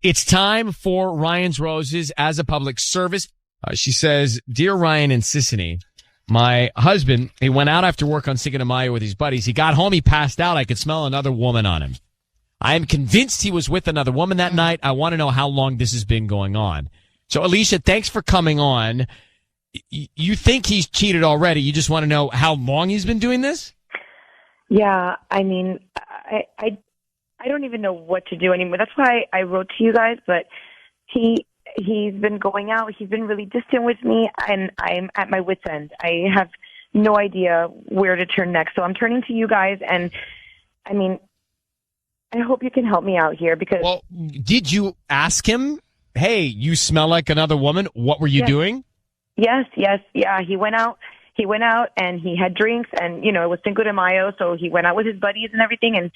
It's time for Ryan's Roses as a public service. She says, Dear Ryan and Sissany, my husband, he went out after work on Cinco de Mayo with his buddies. He got home, he passed out. I could smell another woman on him. I am convinced he was with another woman that night. I want to know how long this has been going on. So, Alicia, thanks for coming on. You think he's cheated already. You just want to know how long he's been doing this? Yeah, I mean, I don't even know what to do anymore. That's why I wrote to you guys, but he's been going out. He's been really distant with me, and I'm at my wit's end. I have no idea where to turn next. So I'm turning to you guys, and I mean, I hope you can help me out here because... Well, did you ask him, hey, you smell like another woman? What were you doing? Yes. Yeah, he went out and he had drinks, and, you know, it was Cinco de Mayo, so he went out with his buddies and everything, and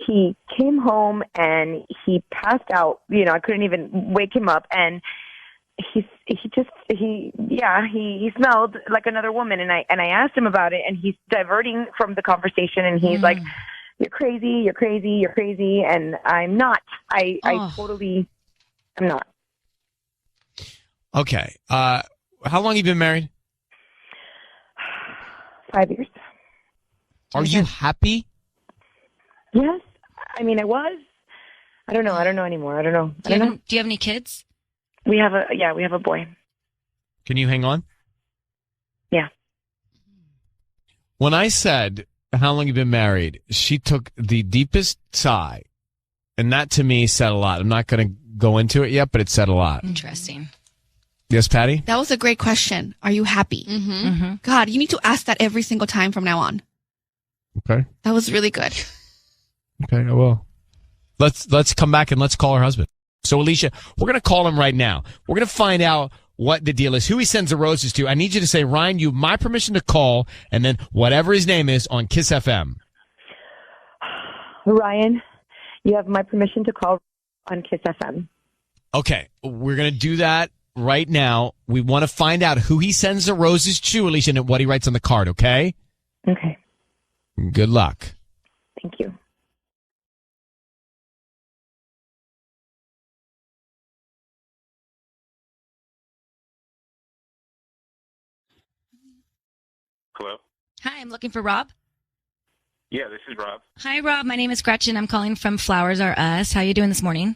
he came home and he passed out. You know, I couldn't even wake him up, and he smelled like another woman, and I asked him about it, and he's diverting from the conversation, and he's like, you're crazy, and I'm not. I'm not. Okay. How long have you been married? 5 years. Are you happy? Yes. I mean, I was. I don't know anymore. I don't know. Do you have any kids? We have a boy. Can you hang on? Yeah. When I said how long you've been married, she took the deepest sigh, and that to me said a lot. I'm not going to go into it yet, but it said a lot. Interesting. Yes, Patty? That was a great question. Are you happy? Mm-hmm. God, you need to ask that every single time from now on. Okay. That was really good. Okay, I will. Let's come back and let's call her husband. So, Alicia, we're going to call him right now. We're going to find out what the deal is, who he sends the roses to. I need you to say, Ryan, you have my permission to call, and then whatever his name is on Kiss FM. Ryan, you have my permission to call on Kiss FM. Okay, we're going to do that right now. We want to find out who he sends the roses to, Alicia, and what he writes on the card, okay? Okay. Good luck. Thank you. Hello? Hi, I'm looking for Rob. Yeah, this is Rob. Hi, Rob. My name is Gretchen. I'm calling from Flowers R Us. How you doing this morning?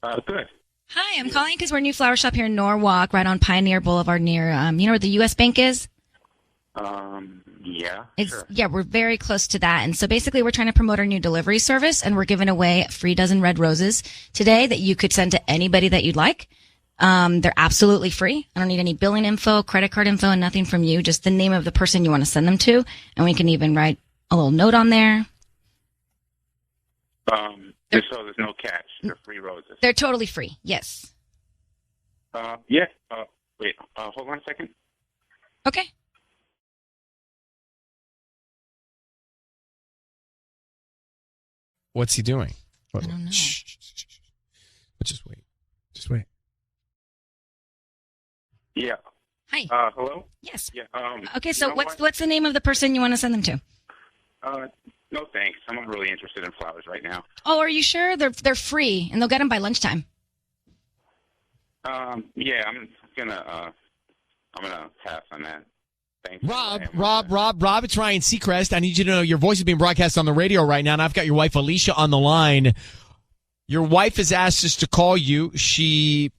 Good. Hi, I'm calling because we're a new flower shop here in Norwalk, right on Pioneer Boulevard near, you know where the U.S. Bank is? Yeah, sure. Yeah, we're very close to that. And so basically we're trying to promote our new delivery service, and we're giving away a free dozen red roses today that you could send to anybody that you'd like. They're absolutely free. I don't need any billing info, credit card info, and nothing from you, just the name of the person you want to send them to. And we can even write a little note on there. So there's no catch. They're free roses. They're totally free. Yes. Yeah. Wait, hold on a second. Okay. What's he doing? I don't know. Shh. Just wait. Yeah. Hi. Hello? Yes. Yeah. Okay, so you know what's the name of the person you want to send them to? No thanks. I'm not really interested in flowers right now. Oh, are you sure? They're free, and they'll get them by lunchtime. Yeah, I'm gonna pass on that. Thanks. Rob, it's Ryan Seacrest. I need you to know your voice is being broadcast on the radio right now, and I've got your wife Alicia on the line. Your wife has asked us to call you. She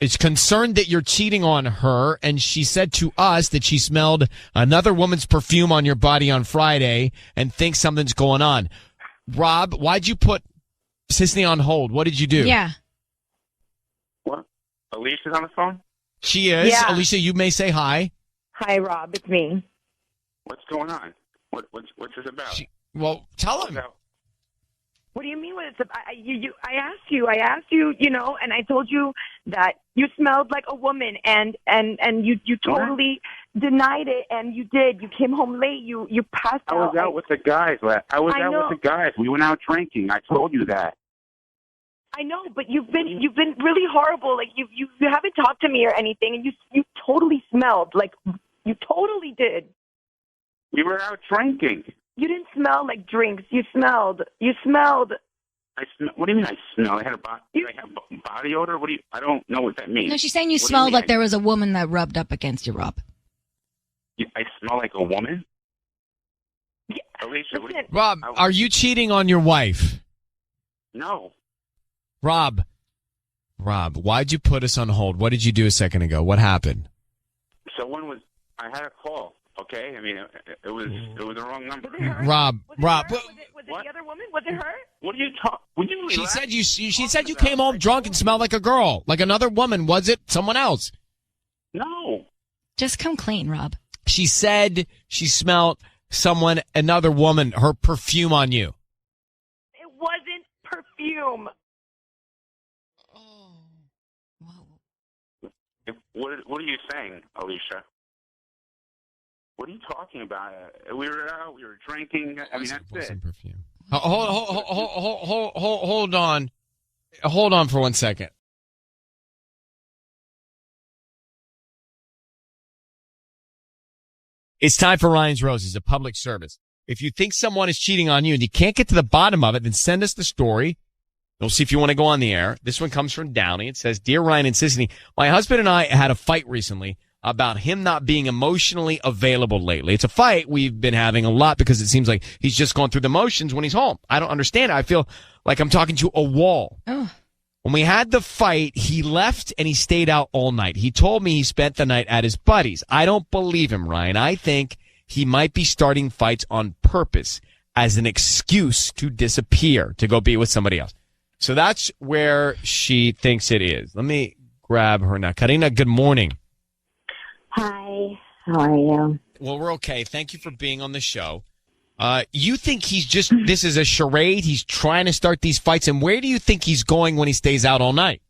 is concerned that you're cheating on her, and she said to us that she smelled another woman's perfume on your body on Friday and thinks something's going on. Rob, why'd you put Sissany on hold? What did you do? Yeah. What? Alicia's on the phone? She is. Yeah. Alicia, you may say hi. Hi, Rob. It's me. What's going on? What's this about? Well, tell him. What do you mean? What it's about? I asked you, you know, and I told you that you smelled like a woman, and you totally denied it, and you did. You came home late. You passed out. I was out with the guys. We went out drinking. I told you that. I know, but you've been really horrible. Like you haven't talked to me or anything, and you totally smelled. Like you totally did. We were out drinking. You didn't smell like drinks. You smelled I smell. What do you mean I smell? I had a do I have body odor? What do you? I don't know what that means. No, she's saying you What do smelled mean? like there was a woman that rubbed up against you, Rob. I smell like a woman. Yeah. Alicia, Listen, Rob, are you cheating on your wife? no. Rob, why'd you put us on hold? What did you do a second ago? What happened? Someone was. I had a call. Okay, I mean it was the wrong number. Was it her? Rob, Was it Rob. her? Was it What? the other woman? Was it her? What are you talking? Would you? She relax? said she said you came home drunk and smelled like a girl, like another woman. Was it someone else? No. Just come clean, Rob. She said she smelled another woman, her perfume on you. It wasn't perfume. What are you saying, Alicia? What are you talking about? We were out. We were drinking. I mean, that's it. Perfume. Hold on. Hold on for 1 second. It's time for Ryan's Roses, a public service. If you think someone is cheating on you and you can't get to the bottom of it, then send us the story. We'll see if you want to go on the air. This one comes from Downey. It says, Dear Ryan and Sissany, my husband and I had a fight recently about him not being emotionally available lately. It's a fight we've been having a lot because it seems like he's just going through the motions when he's home. I don't understand it. I feel like I'm talking to a wall. Oh. When we had the fight, he left and he stayed out all night. He told me he spent the night at his buddy's. I don't believe him, Ryan. I think he might be starting fights on purpose as an excuse to disappear, to go be with somebody else. So that's where she thinks it is. Let me grab her now. Karina, good morning. Hi, how are you? Well, we're okay. Thank you for being on the show. You think this is a charade? He's trying to start these fights. And where do you think he's going when he stays out all night?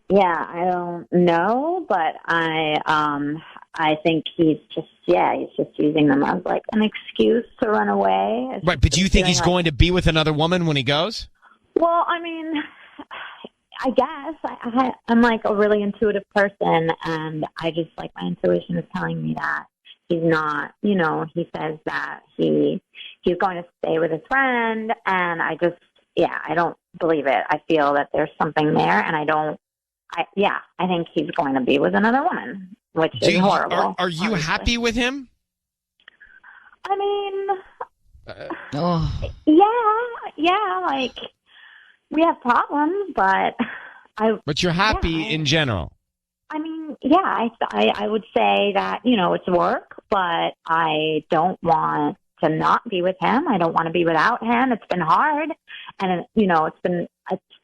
Yeah, I don't know, but I think he's just using them as like an excuse to run away. It's Right, but do you think he's like, going to be with another woman when he goes? Well, I mean, I guess I'm like a really intuitive person, and I just like my intuition is telling me that he's not. You know, he says that he's going to stay with his friend, and I don't believe it. I feel that there's something there, and I think he's going to be with another woman, which is horrible. Are you happy with him? I mean, Oh. yeah, like we have problems, but But you're happy in general. I mean, yeah, I would say that, you know, it's work, but I don't want to not be with him. I don't want to be without him. It's been hard. And, you know, it's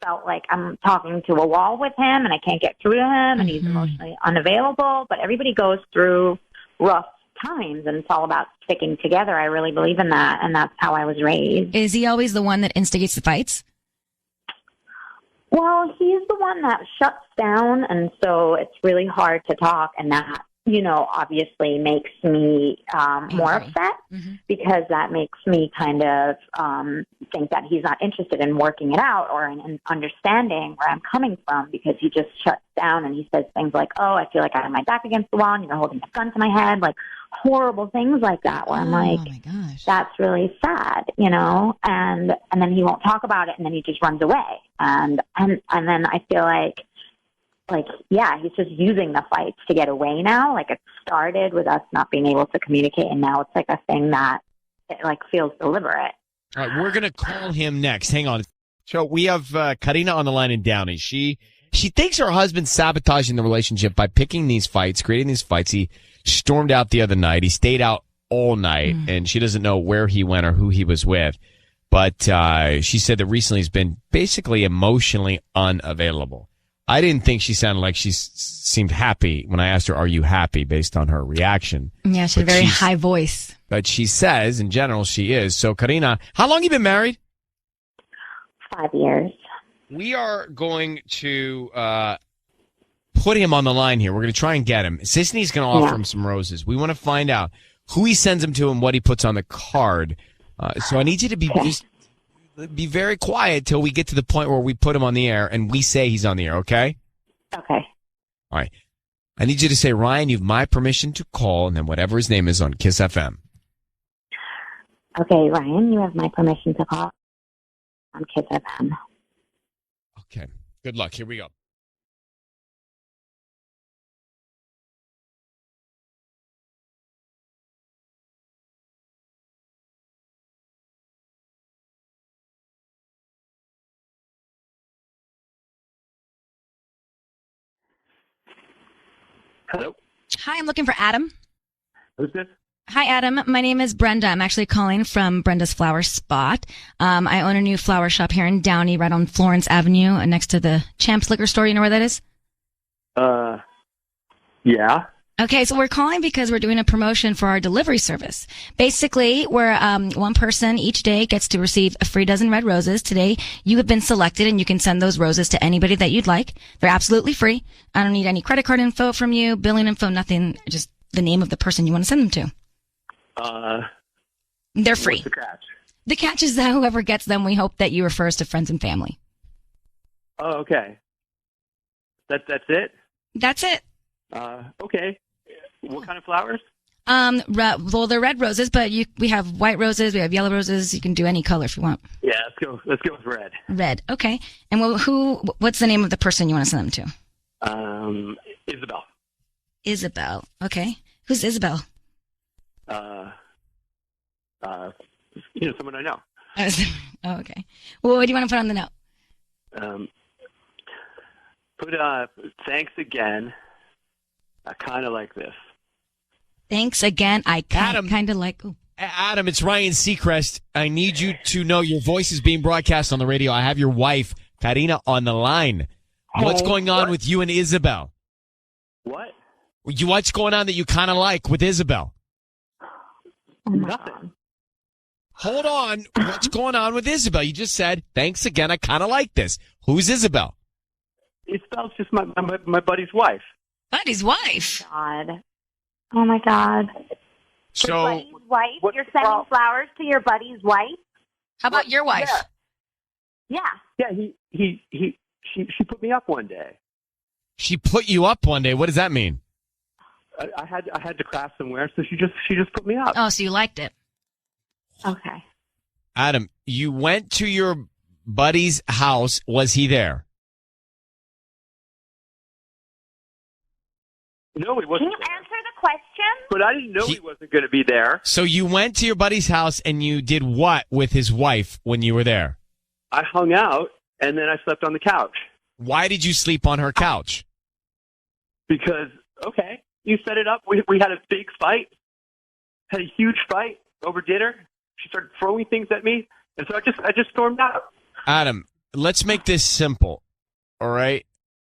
felt like I'm talking to a wall with him and I can't get through to him and he's emotionally unavailable. But everybody goes through rough times and it's all about sticking together. I really believe in that. And that's how I was raised. Is he always the one that instigates the fights? Well, he's the one that shuts down, and so it's really hard to talk, and that, you know, obviously makes me more upset because that makes me kind of think that he's not interested in working it out or in understanding where I'm coming from because he just shuts down and he says things like, oh, I feel like I have my back against the wall and you're holding a gun to my head, like horrible things like that where I'm like, oh my gosh, that's really sad, you know, and then he won't talk about it and then he just runs away. And then I feel like, yeah, he's just using the fights to get away now. Like it started with us not being able to communicate and now it's like a thing that it like feels deliberate. All right, we're going to call him next. Hang on. So we have Karina on the line in Downey. She thinks her husband's sabotaging the relationship by picking these fights, creating these fights. He stormed out the other night. He stayed out all night, and she doesn't know where he went or who he was with. But she said that recently he's been basically emotionally unavailable. I didn't think she sounded like she seemed happy when I asked her, are you happy, based on her reaction. Yeah, she had a very high voice. But she says, in general, she is. So, Karina, how long you been married? 5 years. We are going to put him on the line here. We're going to try and get him. Sisney's going to offer him some roses. We want to find out who he sends him to and what he puts on the card. So I need you to be very quiet till we get to the point where we put him on the air and we say he's on the air, okay? Okay. All right. I need you to say, Ryan, you have my permission to call, and then whatever his name is on Kiss FM. Okay, Ryan, you have my permission to call. kids I've had. Okay. Good luck. Here we go. Hello? Hi, I'm looking for Adam. Who's this? Hi, Adam. My name is Brenda. I'm actually calling from Brenda's Flower Spot. I own a new flower shop here in Downey, right on Florence Avenue, next to the Champs Liquor Store. You know where that is? Yeah. Okay, so we're calling because we're doing a promotion for our delivery service. Basically, where one person each day gets to receive a free dozen red roses. Today, you have been selected, and you can send those roses to anybody that you'd like. They're absolutely free. I don't need any credit card info from you, billing info, nothing. Just the name of the person you want to send them to. They're free. What's the catch? The catch is that whoever gets them, we hope that you refer us to friends and family. Oh, okay. That's it? That's it. Okay. What kind of flowers? Well, they're red roses, but we have white roses, we have yellow roses. You can do any color if you want. Yeah, let's go with red. Red, okay. And what's the name of the person you want to send them to? Isabel. Isabel, okay. Who's Isabel? Someone I know. Oh, okay. Well, what do you want to put on the note? Put thanks again. I kind of like this. Thanks again. I kind of like. Ooh. Adam, it's Ryan Seacrest. I need you to know your voice is being broadcast on the radio. I have your wife, Karina, on the line. What's going on with you and Isabel? What? What's going on that you kind of like with Isabel? Nothing. Hold on. What's going on with Isabel? You just said, thanks again. I kind of like this. Who's Isabel? Isabel's just my buddy's wife. Buddy's wife. God. Oh my God. So, Your buddy's wife? What's You're the sending problem? flowers to your buddy's wife? How about your wife? Yeah. Yeah, she put me up one day. she put you up one day. What does that mean? I had to crash somewhere, so she just put me up. Oh, so you liked it. Okay. Adam, you went to your buddy's house. Was he there? No, he wasn't. Can you there. answer the question? But I didn't know he wasn't going to be there. So you went to your buddy's house and you did what with his wife when you were there? I hung out, and then I slept on the couch. Why did you sleep on her couch? Because, okay, you set it up. We had a big fight, had a huge fight over dinner. She started throwing things at me, and so I just stormed out. Adam, let's make this simple, all right?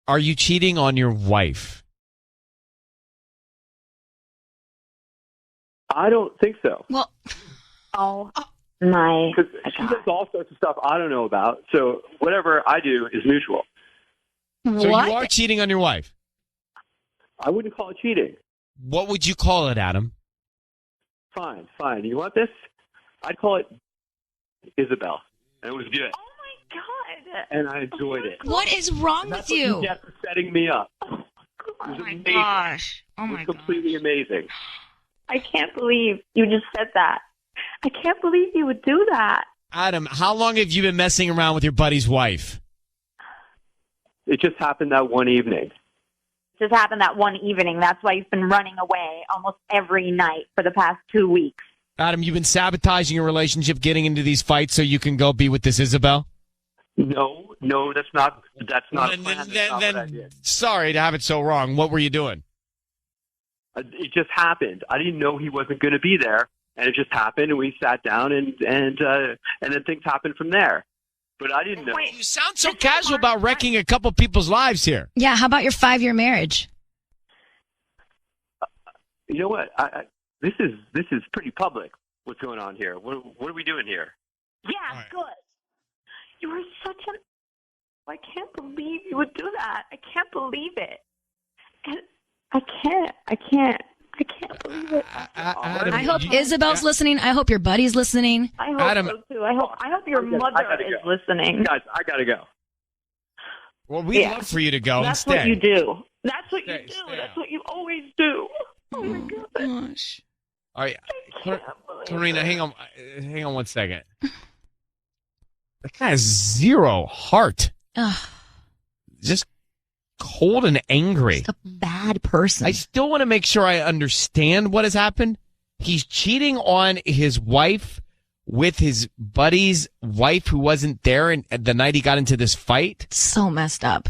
Are you cheating on your wife? I don't think so. Well, Oh, my. Because she does all sorts of stuff I don't know about, so whatever I do is mutual. So what? you are cheating on your wife. I wouldn't call it cheating. What would you call it, Adam? Fine. You want this? I'd call it Isabel. And it was good. Oh, my God. And I enjoyed it. What is wrong And that's with what you? you get for setting me up. Oh my amazing. gosh. Oh It my was gosh. completely amazing. I can't believe you just said that. I can't believe you would do that. Adam, how long have you been messing around with your buddy's wife? It just happened that one evening. Just happened that one evening. That's why you've been running away almost every night for the past 2 weeks. Adam, you've been sabotaging your relationship, getting into these fights so you can go be with this Isabel? No, that's not a plan. That's not what I did. Sorry to have it so wrong. What were you doing? It just happened. I didn't know he wasn't going to be there, and it just happened, and we sat down, and then things happened from there. But I didn't know. You sound so casual about wrecking a couple people's lives here. Yeah, how about your 5-year marriage? You know what? This is pretty public. What's going on here? What are we doing here? Yeah, All right. good. You are such an... I can't believe you would do that. I can't believe it. And I can't believe it. Adam, I hope Isabel's listening. I hope your buddy's listening. I hope Adam- so too. I hope your mother is listening. Guys, I gotta go. Well, we'd Yeah. love for you to go That's instead. what you do. That's what you Stay, do. stay That's out. what you always do. Oh my God. Gosh. All right, I can't believe Karina, it. hang on 1 second. That guy has zero heart. Ugh, Just cold and angry. just a bad person. I still want to make sure I understand what has happened. He's cheating on his wife with his buddy's wife who wasn't there and the night he got into this fight. So messed up.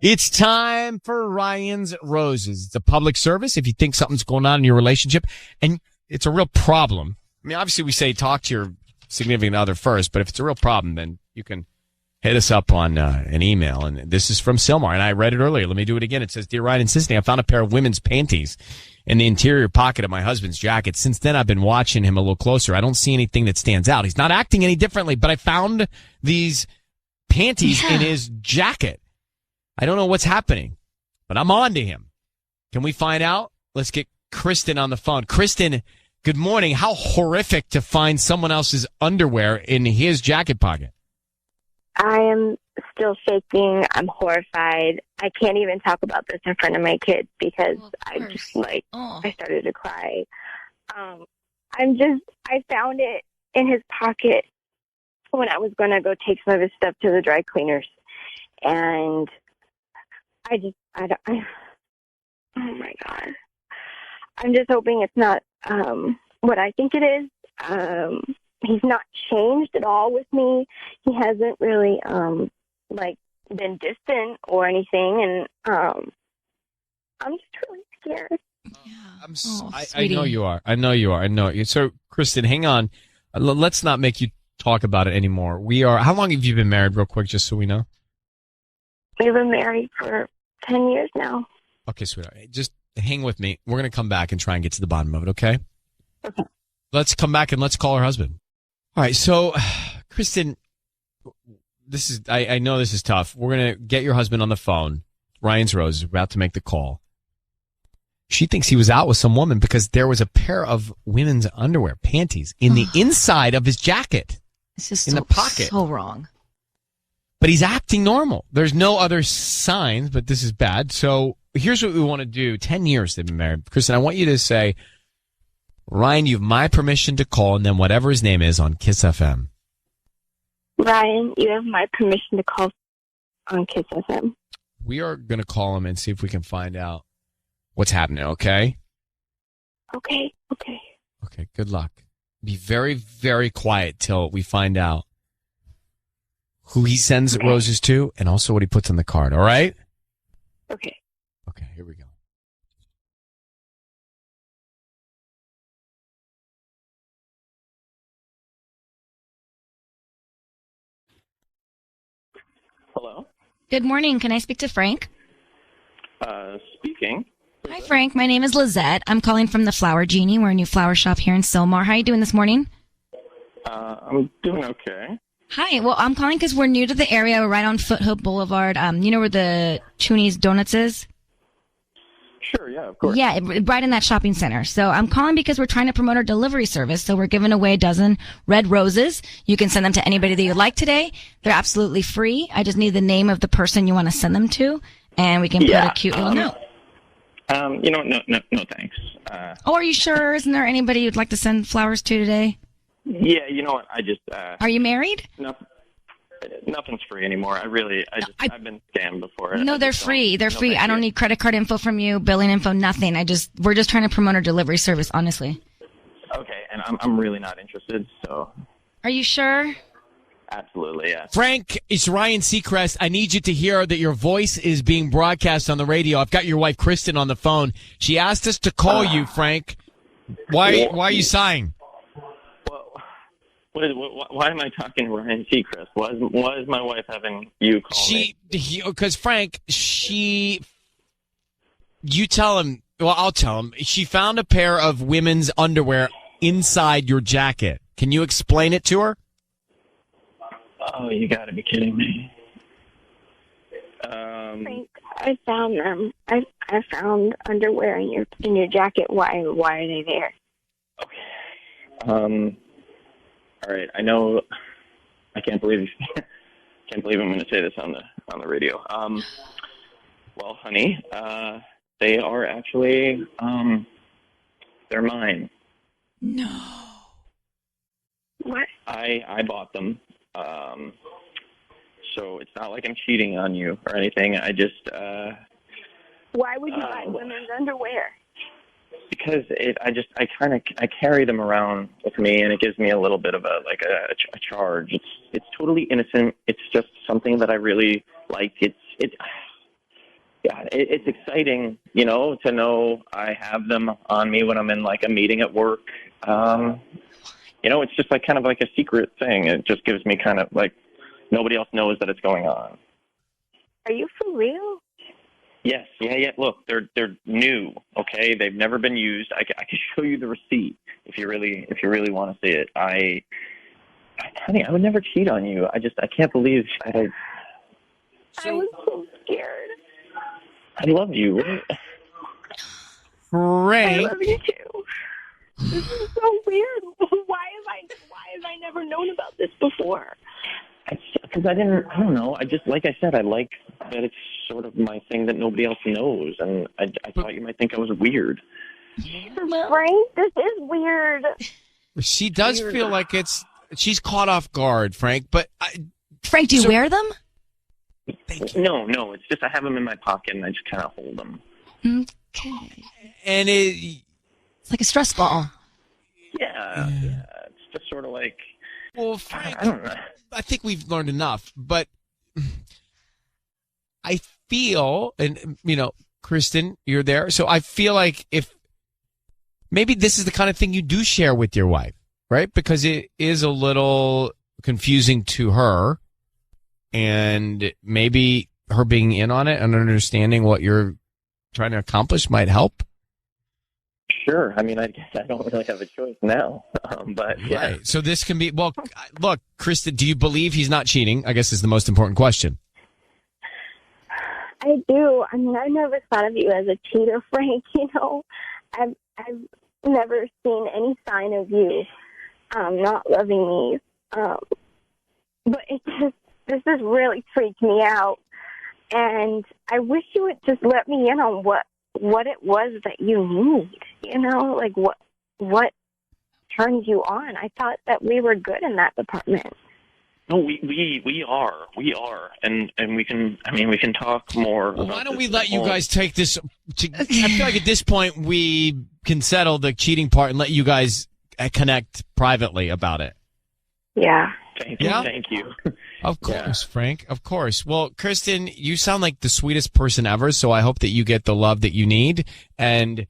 It's time for Ryan's Roses. It's a public service. If you think something's going on in your relationship and it's a real problem. I mean, obviously we say talk to your significant other first, but if it's a real problem, then you can hit us up on an email. And this is from Silmar, and I read it earlier. Let me do it again. It says, Dear Ryan and Sisney, I found a pair of women's panties in the interior pocket of my husband's jacket. Since then, I've been watching him a little closer. I don't see anything that stands out. He's not acting any differently, but I found these panties in his jacket. I don't know what's happening, but I'm on to him. Can we find out? Let's get Kristen on the phone. Kristen, good morning. How horrific to find someone else's underwear in his jacket pocket. I am still shaking. I'm horrified. I can't even talk about this in front of my kids because I just I started to cry. I found it in his pocket when I was going to go take some of his stuff to the dry cleaners. And oh my God. I'm just hoping it's not what I think it is. He's not changed at all with me. He hasn't really been distant or anything, and I'm just really scared. I know you are. I know you are. So, Kristen, hang on. Let's not make you talk about it anymore. How long have you been married, real quick, just so we know? We've been married for 10 years now. Okay, sweetheart. Just hang with me. We're going to come back and try and get to the bottom of it, okay? Okay. Let's come back and let's call her husband. All right, so, Kristen, I know this is tough. We're going to get your husband on the phone. Ryan's Rose is about to make the call. She thinks he was out with some woman because there was a pair of women's underwear, panties, in the inside of his jacket. It's just in the pocket. So wrong. But he's acting normal. There's no other signs, but this is bad. So here's what we want to do. 10 years they've been married. Kristen, I want you to say, Ryan, you have my permission to call, and then whatever his name is on Kiss FM. Ryan, you have my permission to call on Kiss FM. We are going to call him and see if we can find out what's happening, okay? Okay. Okay, good luck. Be very, very quiet till we find out who he sends roses to and also what he puts on the card, all right? Okay. Okay, here we go. Hello? Good morning. Can I speak to Frank? Speaking. Hi, Frank. My name is Lizette. I'm calling from the Flower Genie. We're a new flower shop here in Silmar. How are you doing this morning? I'm doing okay. Hi. Well, I'm calling because we're new to the area. We're right on Foothook Boulevard. You know where the Choonies Donuts is? Sure, yeah, of course. Yeah, right in that shopping center. So I'm calling because we're trying to promote our delivery service. So we're giving away a dozen red roses. You can send them to anybody that you like today. They're absolutely free. I just need the name of the person you want to send them to, and we can put a cute little note. No, thanks. Are you sure? Isn't there anybody you'd like to send flowers to today? Yeah, you know what? I just. Are you married? Nothing's free anymore. I've been scammed before. No, they're free. They're free. I don't need credit card info from you, billing info, nothing. We're just trying to promote our delivery service, honestly. Okay, and I'm really not interested, so. Are you sure? Absolutely, yeah. Frank, it's Ryan Seacrest. I need you to hear that your voice is being broadcast on the radio. I've got your wife, Kristen, on the phone. She asked us to call you, Frank. Why are you sighing? Why am I talking to Ryan Seacrest? Why is my wife having you call me? Because Frank, you tell him, well, I'll tell him. She found a pair of women's underwear inside your jacket. Can you explain it to her? Oh, you gotta be kidding me. Frank, I found them. I found underwear in your jacket. Why are they there? Okay. All right. I know. I can't believe I'm going to say this on the radio. Well, honey, they are actually they're mine. No. What? I bought them. So it's not like I'm cheating on you or anything. I just Why would you buy women's underwear? because I carry them around with me, and it gives me a little bit of a charge. It's totally innocent. It's just something that I really like. It's exciting, to know I have them on me when I'm in like a meeting at work. It's just like kind of like a secret thing. It just gives me kind of like nobody else knows that it's going on. Are you for real? Yes, yeah. Look, they're new. Okay, they've never been used. I can show you the receipt if you really want to see it. Honey, I would never cheat on you. I can't believe I was so scared. I love you. I Frank. love you too. This is so weird. Why have I never known about this before? Because I don't know. I just, like I said, I like that it's sort of my thing that nobody else knows, and I thought you might think I was weird. Frank, this is weird. She does feel like she's caught off guard, Frank, but Frank, do you wear them? No, it's just I have them in my pocket, and I just kind of hold them. Okay. and It's like a stress ball. Yeah. It's just sort of like, well, Frank, I don't know. I think we've learned enough, but I feel, and Kristen, you're there, so I feel like if maybe this is the kind of thing you do share with your wife, right? Because it is a little confusing to her, and maybe her being in on it and understanding what you're trying to accomplish might help. Sure. I mean, I guess I don't really have a choice now, but yeah. Right. So this can be, well, look, Kristen, do you believe he's not cheating? I guess is the most important question. I do. I mean, I never thought of you as a cheater, Frank. I've never seen any sign of you not loving me. But this has really freaked me out. And I wish you would just let me in on what it was that you need. Like what turns you on. I thought that we were good in that department. No, we are, and we can talk more. Well, why don't we let you guys take this? I feel like at this point we can settle the cheating part and let you guys connect privately about it. Yeah. Thank you. Of course, Frank. Of course. Well, Kristen, you sound like the sweetest person ever, so I hope that you get the love that you need. And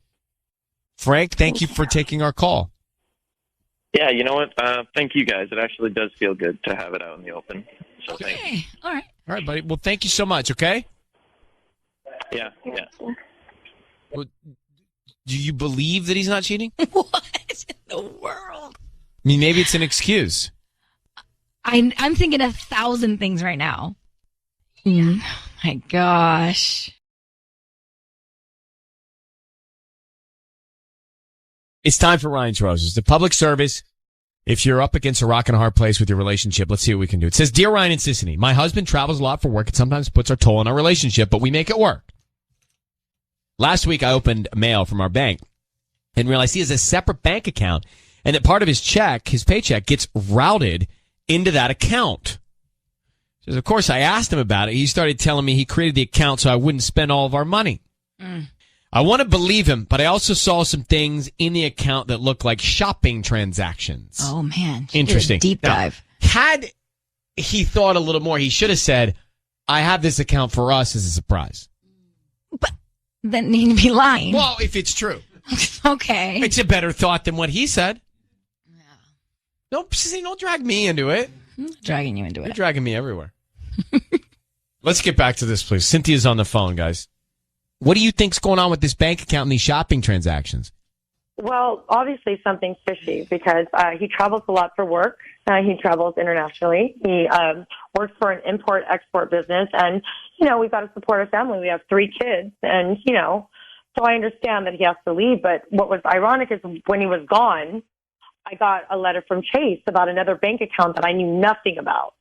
Frank, thank you for taking our call. Yeah, you know what? Thank you guys. It actually does feel good to have it out in the open. So thank you. All right, buddy. Well, thank you so much, okay? Yeah. Well, do you believe that he's not cheating? What in the world? I mean, maybe it's an excuse. I'm thinking 1,000 things right now. Oh my gosh. It's time for Ryan's Roses, the public service. If you're up against a rock and a hard place with your relationship, let's see what we can do. It says, Dear Ryan and Sissany, my husband travels a lot for work and sometimes puts our toll on our relationship, but we make it work. Last week, I opened mail from our bank and realized he has a separate bank account and that part of his paycheck gets routed into that account. Says, of course, I asked him about it. He started telling me he created the account so I wouldn't spend all of our money. I want to believe him, but I also saw some things in the account that look like shopping transactions. Oh, man. Interesting. Deep dive. Now, had he thought a little more, he should have said, I have this account for us as a surprise. But then he'd be lying. Well, if it's true. Okay. It's a better thought than what he said. Don't drag me into it. I'm not dragging you into You're it. dragging me everywhere. Let's get back to this, please. Cynthia's on the phone, guys. What do you think's going on with this bank account and these shopping transactions? Well, obviously something's fishy because he travels a lot for work. He travels internationally. He works for an import-export business. And, we've got to support our family. We have 3 kids. And, so I understand that he has to leave. But what was ironic is when he was gone, I got a letter from Chase about another bank account that I knew nothing about.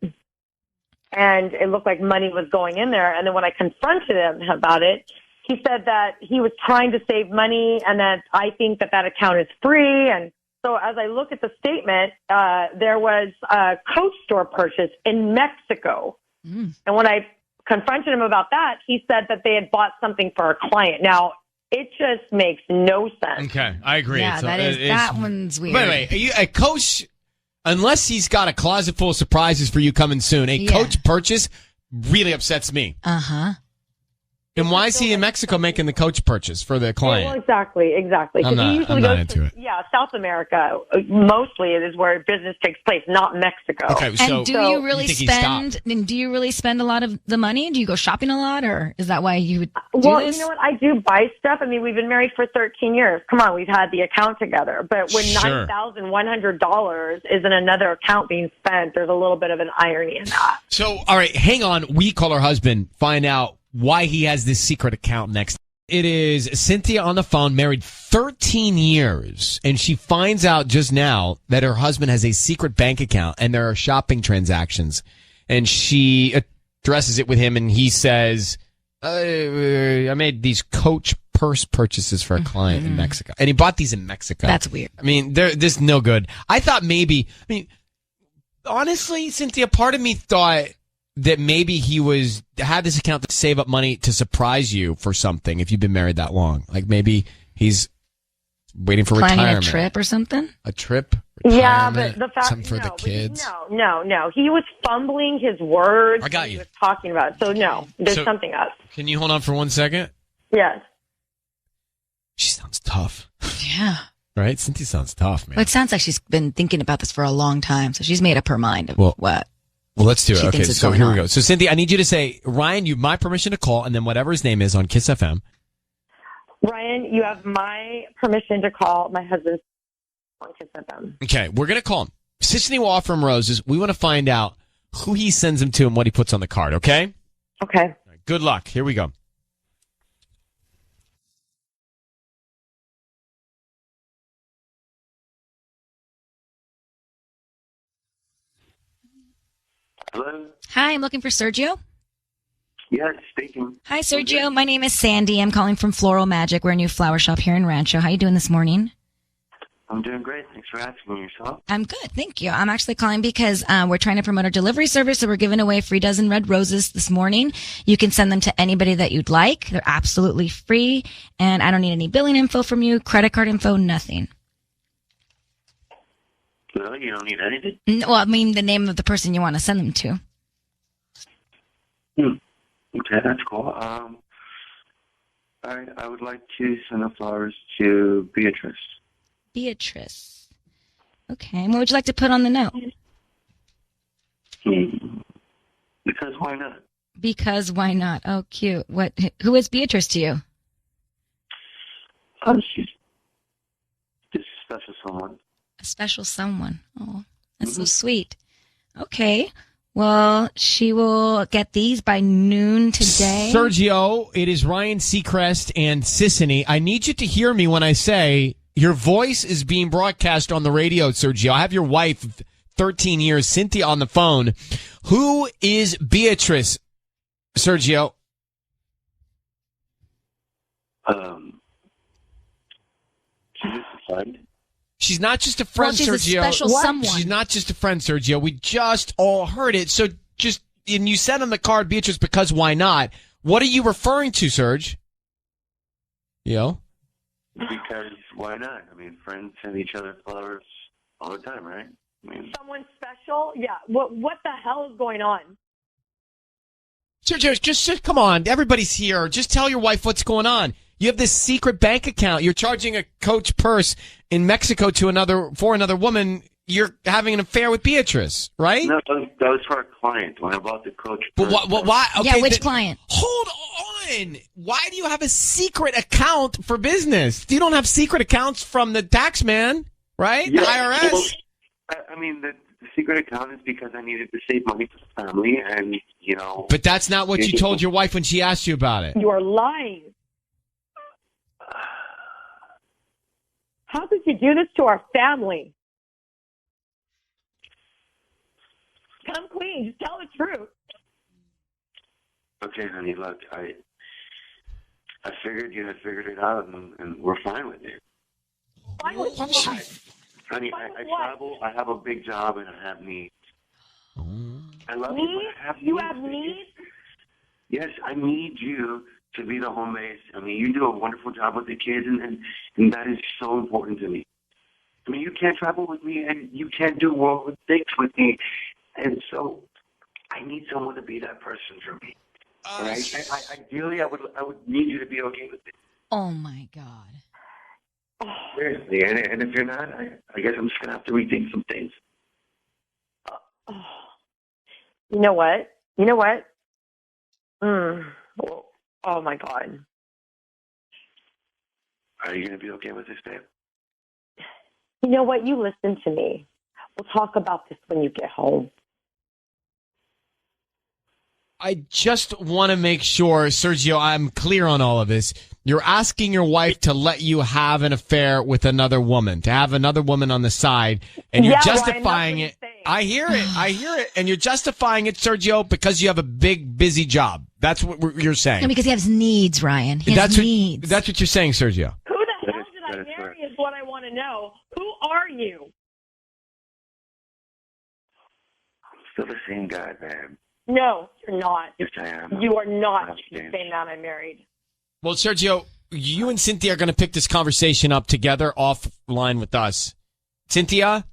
And it looked like money was going in there. And then when I confronted him about it, he said that he was trying to save money and that I think that account is free. And So as I look at the statement, there was a Coach store purchase in Mexico. And when I confronted him about that, he said that they had bought something for a client. Now, it just makes no sense. Okay, I agree. Yeah, that one's weird. Wait, a Coach, unless he's got a closet full of surprises for you coming soon, Coach purchase really upsets me. Uh-huh. And why is he in Mexico making the Coach purchase for the client? Well, exactly. I'm not into it. Yeah, South America mostly is where business takes place, not Mexico. Okay, so and do you really spend a lot of the money? Do you go shopping a lot, or is that why you would do Well, this? you know what? I do buy stuff. I mean, we've been married for 13 years. Come on, we've had the account together. But when $9,100 is in another account being spent, there's a little bit of an irony in that. So, all right, hang on. We call her husband, find out why he has this secret account next. It is Cynthia on the phone, married 13 years, and she finds out just now that her husband has a secret bank account and there are shopping transactions. And she addresses it with him, and he says, I made these Coach purse purchases for a client in Mexico. And he bought these in Mexico. That's weird. I mean, this is no good. I thought honestly, Cynthia, part of me thought that maybe he had this account to save up money to surprise you for something if you've been married that long. Like maybe he's waiting for planning retirement. a trip or something? A trip? Yeah, but the fact something for the kids. No. He was fumbling his words. I got you. He was talking about it. So no, there's something up. Can you hold on for 1 second? Yes. She sounds tough. Yeah. Right? Cynthia sounds tough, man. Well, it sounds like she's been thinking about this for a long time, so she's made up her mind of what. Well, let's do it. She Okay, thinks it's so going here we on. go. So, Cynthia, I need you to say, Ryan, you have my permission to call, and then whatever his name is on Kiss FM. Ryan, you have my permission to call my husband's on Kiss FM. Okay, we're going to call him. Sissany will offer him roses. We want to find out who he sends them to and what he puts on the card, okay? Okay. All right, good luck. Here we go. Hello? Hi, I'm looking for Sergio. Yes, speaking. Hi, Sergio. My name is Sandy. I'm calling from Floral Magic. We're a new flower shop here in Rancho. How you doing this morning? I'm doing great. Thanks for asking. Yourself? I'm good, thank you. I'm actually calling because we're trying to promote our delivery service, so we're giving away free dozen red roses this morning. You can send them to anybody that you'd like. They're absolutely free, and I don't need any billing info from you, credit card info, nothing. Really? You don't need anything? Well, I mean the name of the person you want to send them to. Okay, that's cool. I would like to send the flowers to Beatrice. Beatrice. Okay, and what would you like to put on the note? Because why not? Because why not? Oh, cute. Who is Beatrice to you? She's just a special someone. A special someone. Oh, that's so sweet. Okay. Well, she will get these by noon today. Sergio, it is Ryan Seacrest and Sissany. I need you to hear me when I say your voice is being broadcast on the radio, Sergio. I have your wife, 13 years, Cynthia, on the phone. Who is Beatrice, Sergio? She's just a friend. She's not just a friend, she's Sergio. A special someone. She's not just a friend, Sergio. We just all heard it. So and you sent on the card, Beatrice, because why not? What are you referring to, Serge? Yo? Because why not? I mean, friends send each other flowers all the time, right? I mean, Someone special? Yeah. What the hell is going on? Sergio, just come on. Everybody's here. Just tell your wife what's going on. You have this secret bank account. You're charging a Coach purse in Mexico to another woman. You're having an affair with Beatrice, right? no, that was for a client when I bought the Coach. But why? Okay, yeah, which client? Hold on. Why do you have a secret account for business? You don't have secret accounts from the tax man, right? Yeah, the IRS. Well, I mean, the secret account is because I needed to save money for the family, and But that's not what you told your wife when she asked you about it. You are lying. How could you do this to our family? Come clean. Just tell the truth. Okay, honey, look, I figured you had figured it out, and we're fine with it. Fine with what? Honey, I travel, I have a big job, and I have needs. I love you, but I have needs. You have needs? Yes, I need you to be the home base. I mean, you do a wonderful job with the kids, and that is so important to me. I mean, you can't travel with me, and you can't do world things with me. And so I need someone to be that person for me. All right? Ideally, I would need you to be okay with it. Oh, my God. Seriously. And if you're not, I guess I'm just going to have to rethink some things. You know what? Oh, my God. Are you going to be okay with this, babe? You know what? You listen to me. We'll talk about this when you get home. I just want to make sure, Sergio, I'm clear on all of this. You're asking your wife to let you have an affair with another woman, to have another woman on the side, and you're justifying it. I hear it. And you're justifying it, Sergio, because you have a big, busy job. That's what you're saying. No, because he has needs, Ryan. He has needs. That's what you're saying, Sergio. Who the hell did I marry is what I want to know. Who are you? I'm still the same guy, man. No, you're not. Yes, I am. You are not the same man I married. Well, Sergio, you and Cynthia are going to pick this conversation up together offline with us. Cynthia?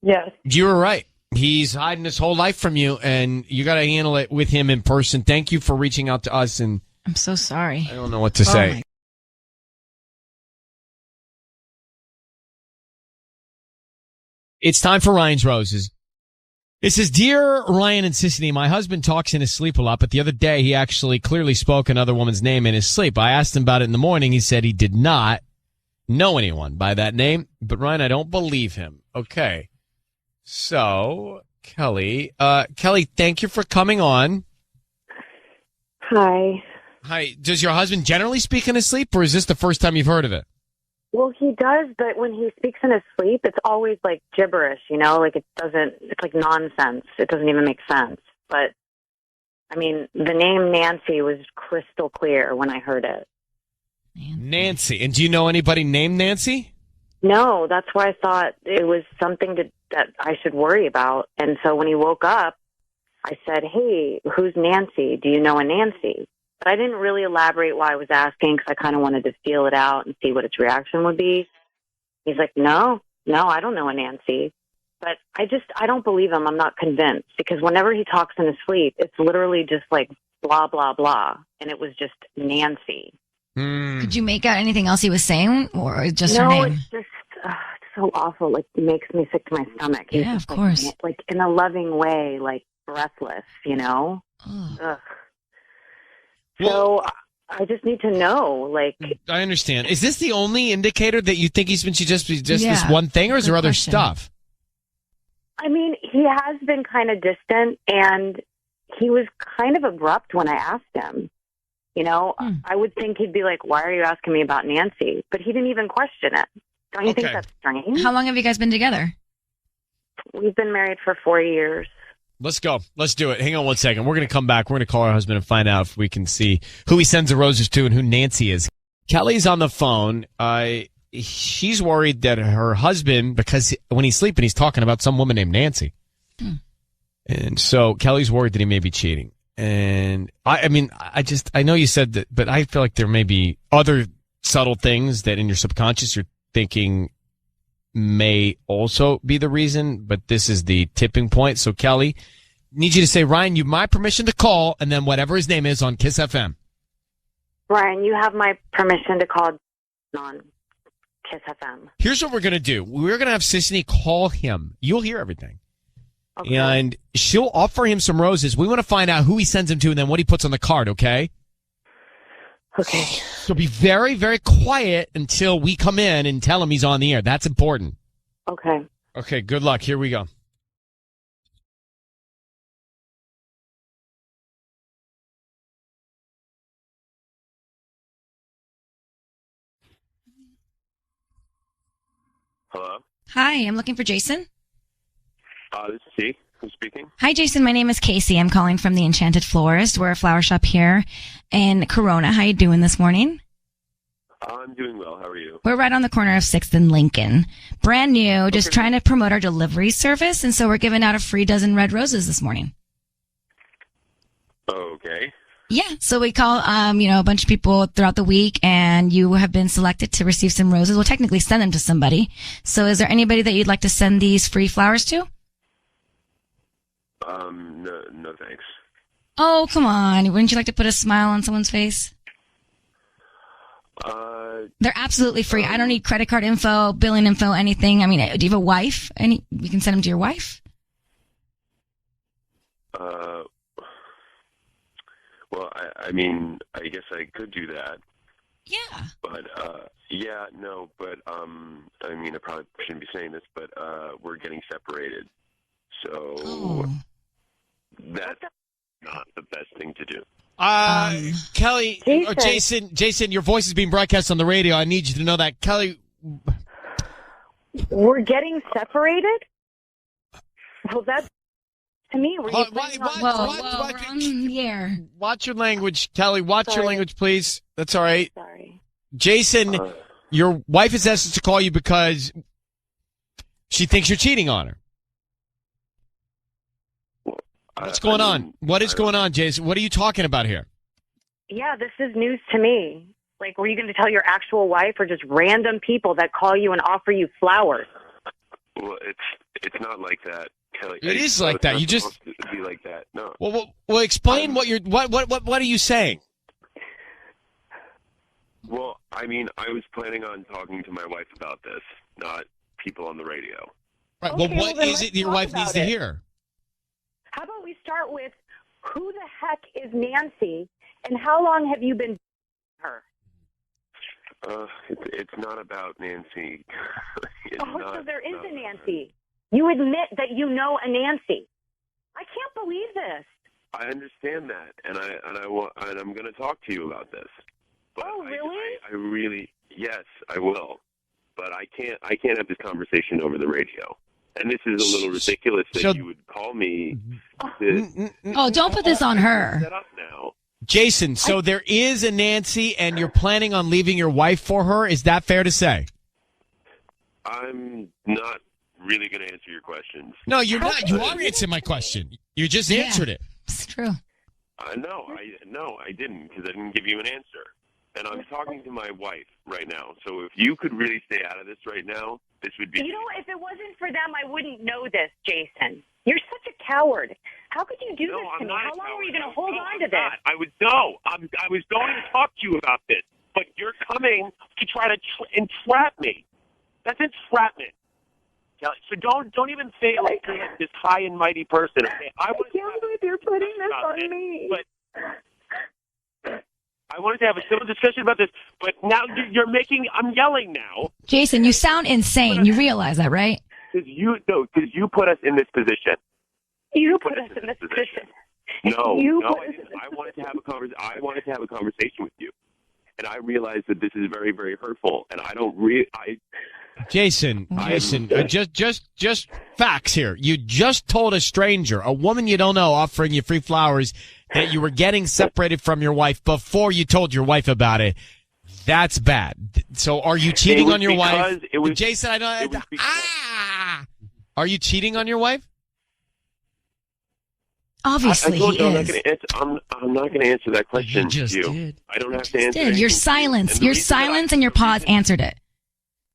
Yes. You were right. He's hiding his whole life from you, and you got to handle it with him in person. Thank you for reaching out to us. And I'm so sorry. I don't know what to say. It's time for Ryan's Roses. It says, Dear Ryan and Sissany, my husband talks in his sleep a lot, but the other day he actually clearly spoke another woman's name in his sleep. I asked him about it in the morning. He said he did not know anyone by that name, but Ryan, I don't believe him. Okay. So, Kelly, thank you for coming on. Hi. Hi. Does your husband generally speak in his sleep, or is this the first time you've heard of it? Well, he does, but when he speaks in his sleep, it's always like gibberish, like it's like nonsense. It doesn't even make sense. But, I mean, the name Nancy was crystal clear when I heard it. Nancy. And do you know anybody named Nancy? No, that's why I thought it was something that I should worry about. And so when he woke up, I said, hey, who's Nancy? Do you know a Nancy? But I didn't really elaborate why I was asking because I kind of wanted to feel it out and see what its reaction would be. He's like, no, I don't know a Nancy. But I don't believe him. I'm not convinced because whenever he talks in his sleep, it's literally just like blah, blah, blah. And it was just Nancy. Could you make out anything else he was saying or just her name? No, it's just so awful. Like, it makes me sick to my stomach. Yeah, of course. Like in a loving way, like breathless, Ugh. So I just need to know, like. I understand. Is this the only indicator that you think he's been just Yeah, this one thing, or is there other question. stuff? I mean, he has been kind of distant, and he was kind of abrupt when I asked him. I would think he'd be like, why are you asking me about Nancy? But he didn't even question it. Don't you think that's strange? How long have you guys been together? We've been married for 4 years. Let's go. Let's do it. Hang on one second. We're going to come back. We're going to call our husband and find out if we can see who he sends the roses to and who Nancy is. Kelly's on the phone. She's worried that her husband, because when he's sleeping, he's talking about some woman named Nancy. And so Kelly's worried that he may be cheating. And I know you said that, but I feel like there may be other subtle things that in your subconscious you're thinking may also be the reason, but this is the tipping point. So Kelly, need you to say, Ryan, you have my permission to call, and then whatever his name is on Kiss FM. Ryan, you have my permission to call on Kiss FM. Here's what we're going to do. We're going to have Sissany call him. You'll hear everything. Okay. And she'll offer him some roses. We want to find out who he sends them to and then what he puts on the card, okay? Okay. So be very, very quiet until we come in and tell him he's on the air. That's important. Okay. Okay, good luck. Here we go. Hello? Hi, I'm looking for Jason. This is he. Who's speaking? Hi, Jason. My name is Casey. I'm calling from the Enchanted Florist. We're a flower shop here in Corona. How you doing this morning? I'm doing well. How are you? We're right on the corner of 6th and Lincoln. Brand new, just trying to promote our delivery service. And so we're giving out a free dozen red roses this morning. Okay. Yeah. So we call, a bunch of people throughout the week, and you have been selected to receive some roses. We'll technically send them to somebody. So is there anybody that you'd like to send these free flowers to? No thanks. Oh, come on. Wouldn't you like to put a smile on someone's face? They're absolutely free. I don't need credit card info, billing info, anything. I mean, do you have a wife? We can send them to your wife? Well, I mean, I guess I could do that. Yeah. But, I mean, I probably shouldn't be saying this, but, we're getting separated. So, that's not the best thing to do. Kelly, or Jason, your voice is being broadcast on the radio. I need you to know that. Kelly. We're getting separated? Well, that's, to me, we're on the air. Watch your language, Kelly. Watch your language, please. That's all right. Sorry. Jason, your wife has asked us to call you because she thinks you're cheating on her. What's going on? What is going on, Jason? What are you talking about here? Yeah, this is news to me. Like, were you going to tell your actual wife or just random people that call you and offer you flowers? Well, it's not like that, Kelly. It is like that. You just be like that. No. Well, explain what you're. What are you saying? Well, I mean, I was planning on talking to my wife about this, not people on the radio. Right. Okay, well, what is it your wife needs to hear? How about we start with who the heck is Nancy, and how long have you been her? It's not about Nancy. So there is a Nancy. You admit that you know a Nancy. I can't believe this. I understand that, and I'm going to talk to you about this. But really? I really, yes, I will. But I can't have this conversation over the radio. And this is a little ridiculous that you would call me. Don't put this on her. Set up now. Jason, so there is a Nancy, and you're planning on leaving your wife for her? Is that fair to say? I'm not really going to answer your questions. No, you're not. You are answering my question. You just answered it. It's true. No, I didn't, because I didn't give you an answer. And I'm talking to my wife right now. So if you could really stay out of this right now, this would be... You know, if it wasn't for them, I wouldn't know this, Jason. You're such a coward. How could you do this to me? How long were you going to hold on to this? I was going to talk to you about this, but you're coming to try to entrap me. That's entrapment. So don't even say like you're like this high and mighty person. Okay? I can't believe you're putting this on me. But I wanted to have a civil discussion about this, but now I'm yelling now. Jason, you sound insane. You realize that, right? Because you put us in this position. You put us in this position. No, I didn't. I wanted to have a conversation with you, and I realized that this is very, very hurtful, and I don't Jason, just facts here. You just told a stranger, a woman you don't know, offering you free flowers, that you were getting separated from your wife before you told your wife about it. That's bad. So are you cheating on your wife? Jason, I don't. Are you cheating on your wife? Obviously, he is. I'm not going to answer that question. You just did. I don't have to answer it. Your silence and your pause answered it.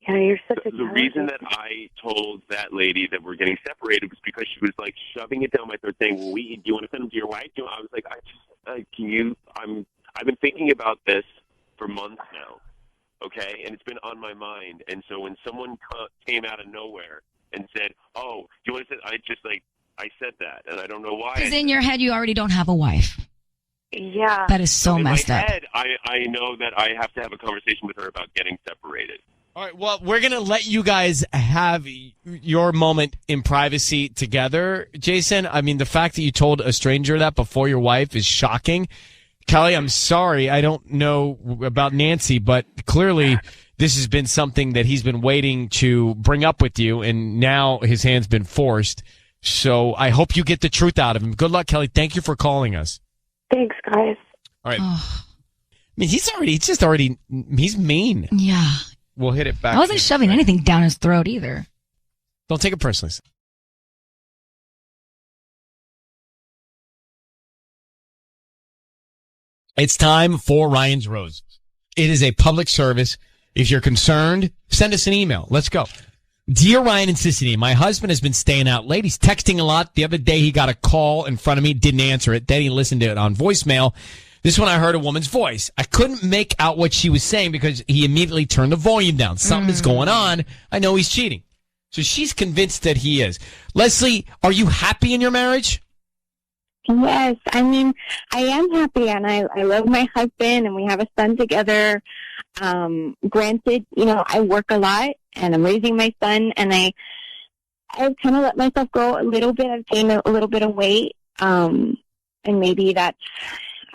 Yeah, you're such a The reason that I told that lady that we're getting separated was because she was like shoving it down my throat, saying, "Well, do you want to send them to your wife?" I was like, I've been thinking about this for months now, okay, and it's been on my mind. And so when someone came out of nowhere and said, "Oh, do you want to send?" I said that, and I don't know why. Because in your head, you already don't have a wife. Yeah, that is so messed up. In my head, I know that I have to have a conversation with her about getting separated. All right, well, we're going to let you guys have your moment in privacy together, Jason. I mean, the fact that you told a stranger that before your wife is shocking. Kelly, I'm sorry. I don't know about Nancy, but clearly this has been something that he's been waiting to bring up with you, and now his hand's been forced. So I hope you get the truth out of him. Good luck, Kelly. Thank you for calling us. Thanks, guys. All right. mean, he's mean. Yeah. We'll hit it back. I wasn't shoving anything down his throat either. Don't take it personally. It's time for Ryan's Roses. It is a public service. If you're concerned, send us an email. Let's go. Dear Ryan and Sissany, my husband has been staying out late. He's texting a lot. The other day he got a call in front of me, didn't answer it. Then he listened to it on voicemail. This one I heard a woman's voice. I couldn't make out what she was saying because he immediately turned the volume down. Something is going on. I know he's cheating. So she's convinced that he is. Leslie, are you happy in your marriage? Yes, I mean, I am happy, and I love my husband, and we have a son together. Granted, I work a lot, and I'm raising my son, and I've kind of let myself go a little bit. I've gained a little bit of weight, and maybe that's,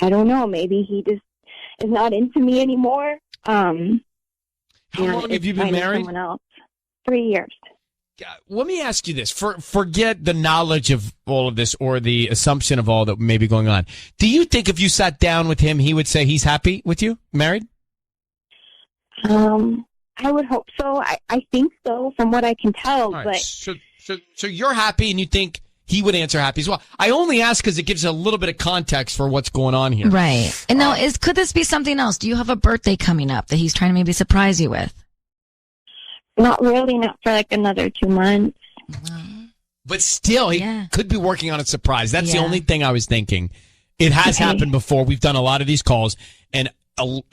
I don't know, maybe he just is not into me anymore. How long have you been married? Someone else. 3 years. Let me ask you this. Forget the knowledge of all of this or the assumption of all that may be going on. Do you think if you sat down with him, he would say he's happy with you, married? I would hope so. I think so, from what I can tell. Right. But so you're happy, and you think he would answer happy as well. I only ask because it gives a little bit of context for what's going on here. Right. And now, could this be something else? Do you have a birthday coming up that he's trying to maybe surprise you with? not really, not for like another 2 months. But still, he could be working on a surprise. That's the only thing I was thinking. It has happened before. We've done a lot of these calls, and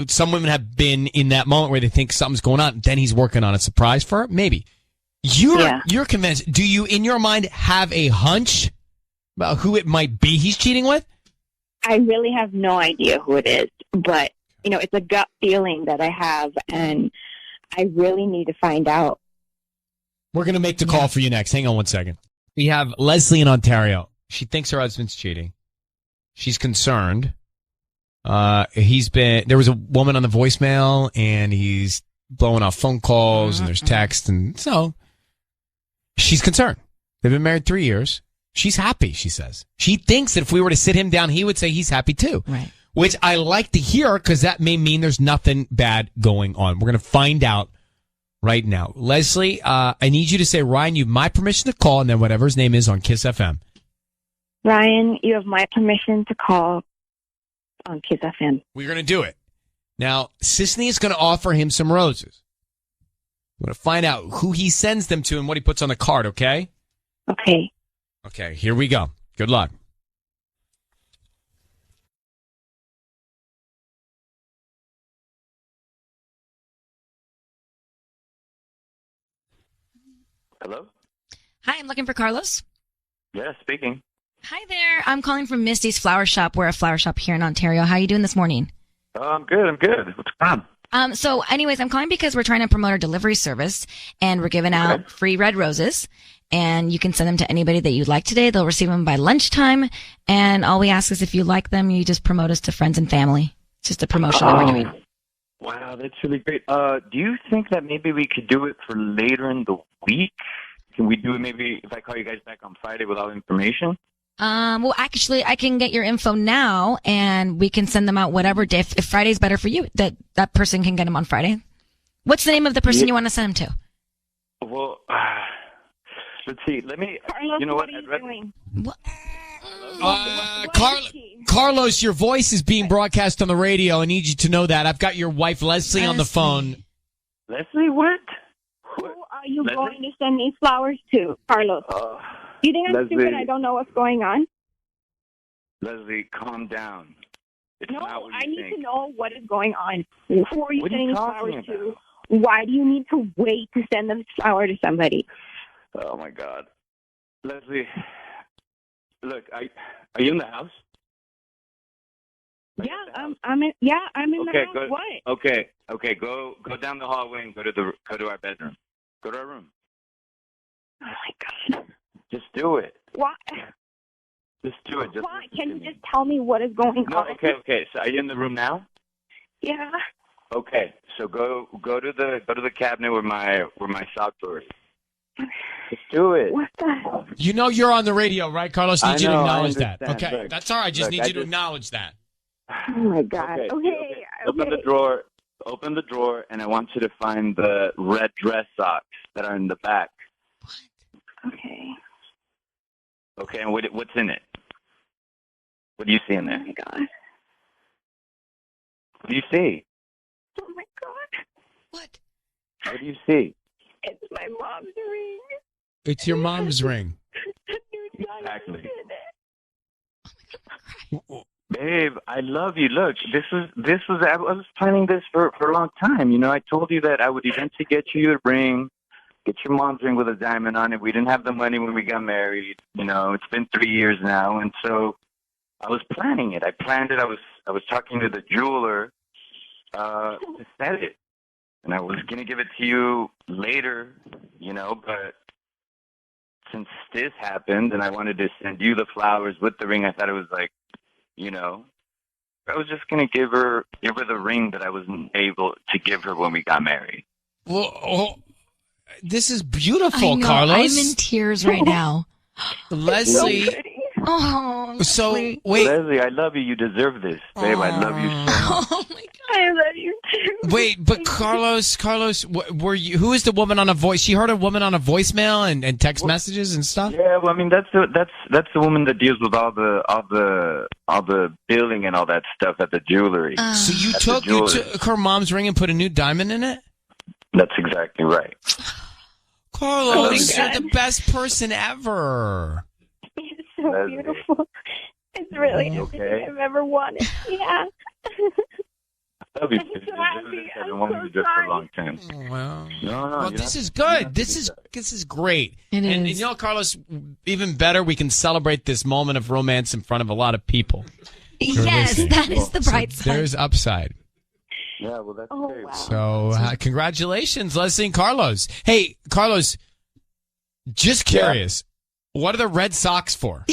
some women have been in that moment where they think something's going on. Then he's working on a surprise for her. Maybe you're convinced. Do you, in your mind, have a hunch about who it might be he's cheating with? I really have no idea who it is, but it's a gut feeling that I have, and I really need to find out. We're going to make the call for you next. Hang on one second. We have Leslie in Ontario. She thinks her husband's cheating. She's concerned. There was a woman on the voicemail, and he's blowing off phone calls, and there's text, and so she's concerned. They've been married 3 years. She's happy, she says. She thinks that if we were to sit him down, he would say he's happy too. Right. Which I like to hear, because that may mean there's nothing bad going on. We're going to find out right now. Leslie, I need you to say, Ryan, you have my permission to call, and then whatever his name is on Kiss FM. Ryan, you have my permission to call on Kiss FM. We're going to do it. Now, Sisney is going to offer him some roses. We're going to find out who he sends them to and what he puts on the card, okay? Okay. Okay, here we go. Good luck. Hello? Hi, I'm looking for Carlos. Yeah, speaking. Hi there. I'm calling from Misty's Flower Shop. We're a flower shop here in Ontario. How are you doing this morning? I'm good. What's going on? So anyways, I'm calling because we're trying to promote our delivery service, and we're giving out free red roses, and you can send them to anybody that you'd like today. They'll receive them by lunchtime, and all we ask is if you like them, you just promote us to friends and family. It's just a promotion that we're doing. Wow, that's really great. Do you think that maybe we could do it for later in the week? Can we do it maybe if I call you guys back on Friday with all the information? Well, actually, I can get your info now, and we can send them out whatever day. If Friday's better for you, that person can get them on Friday. What's the name of the person you want to send them to? Well, let's see. Let me. Carlos, you know what what? are you doing? Carlos, your voice is being broadcast on the radio. I need you to know that. I've got your wife, Leslie, on the phone. Leslie, what? Who are you going to send these flowers to, Carlos? You think I'm stupid? I don't know what's going on? Leslie, calm down. It's not what I you need think. to know what is going on. Who are you What are sending you these talking flowers about? to? Why do you need to wait to send the flower to somebody? Oh my God, Leslie. Look, are you in the house? I'm in the Okay, house. go. What? Okay. Go down the hallway and go to our bedroom. Go to our room. Oh my God. Just do it. Why? Just do it. Just Why? Can you just tell me what is going No, on? okay. So are you in the room now? Yeah. Okay. So go to the cabinet where my sock drawer is. Just do it. What the? You know you're on the radio, right, Carlos? I need you to I acknowledge that. understand. Okay, Look, that's all right. I just look, need I you to just- acknowledge that. Oh my God. Okay. Open the drawer. Open the drawer, and I want you to find the red dress socks that are in the back. Okay. Okay, and what's in it? What do you see in there? Oh my God. What do you see? Oh my God. What? What do you see? It's my mom's ring. It's your mom's ring. Exactly. Babe, I love you. Look, I was planning this for a long time. You know, I told you that I would eventually get you a ring, get your mom's ring with a diamond on it. We didn't have the money when we got married. You know, it's been 3 years now, and so I was planning it. I planned it. I was talking to the jeweler to set it, and I was gonna give it to you later. You know, but since this happened, and I wanted to send you the flowers with the ring, I thought it was like, you know, I was just gonna give her the ring that I wasn't able to give her when we got married. Well, this is beautiful, I know, Carlos. I'm in tears right now. Leslie. Oh, So Leslie. wait. Leslie, I love you. You deserve this, babe. I love you so much. Oh my God. I love you too. Wait, but Carlos, were you? Who is the woman on a voice? She heard a woman on a voicemail and text messages and stuff. Yeah, well, I mean that's the woman that deals with all the billing and all that stuff at the jewelry. So you took her mom's ring and put a new diamond in it? That's exactly right. Carlos, Oh my you're the best person ever. It's so beautiful. It's really everything I've ever wanted. Yeah. I love you. I'm so I've happy. been I'm wanting so to do this for a sorry. long time. Well, No, well, you this don't is have to- you don't good. have This to is do that. this is great. It and is. you know, Carlos, even better, we can celebrate this moment of romance in front of a lot of people. Yes, listening. that is the bright side. There's upside. Yeah, well, that's great. Wow. So congratulations, Leslie and Carlos. Hey, Carlos, just curious, what are the red socks for?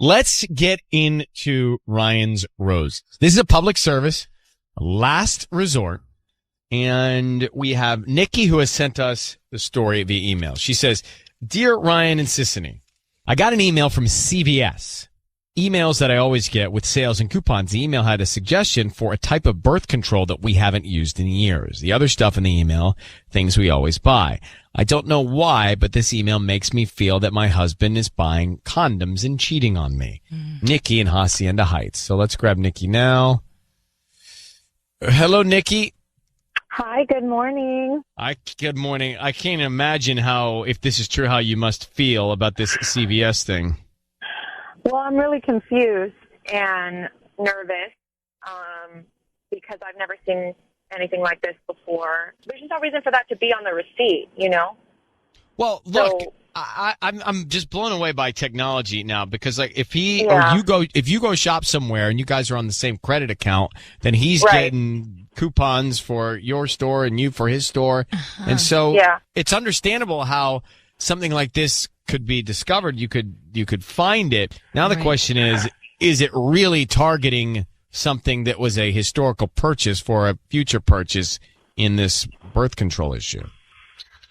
Let's get into Ryan's Rose. This is a public service, a last resort. And we have Nikki who has sent us the story via email. She says, Dear Ryan and Sissany, I got an email from CVS. Emails that I always get with sales and coupons. The email had a suggestion for a type of birth control that we haven't used in years. The other stuff in the email, things we always buy. I don't know why, but this email makes me feel that my husband is buying condoms and cheating on me. Nikki in Hacienda Heights. So let's grab Nikki now. Hello, Nikki. Hi, good morning. Good morning. I can't imagine how, if this is true, how you must feel about this CVS thing. Well, I'm really confused and nervous because I've never seen anything like this before. There's no reason for that to be on the receipt, you know? Well, look, So- I'm just blown away by technology now because like if Yeah. if you go shop somewhere and you guys are on the same credit account, then he's Right. getting coupons for your store and you for his store, and so Yeah. it's understandable how something like this could be discovered. You could find it. Now the Right. question is it really targeting something that was a historical purchase for a future purchase in this birth control issue?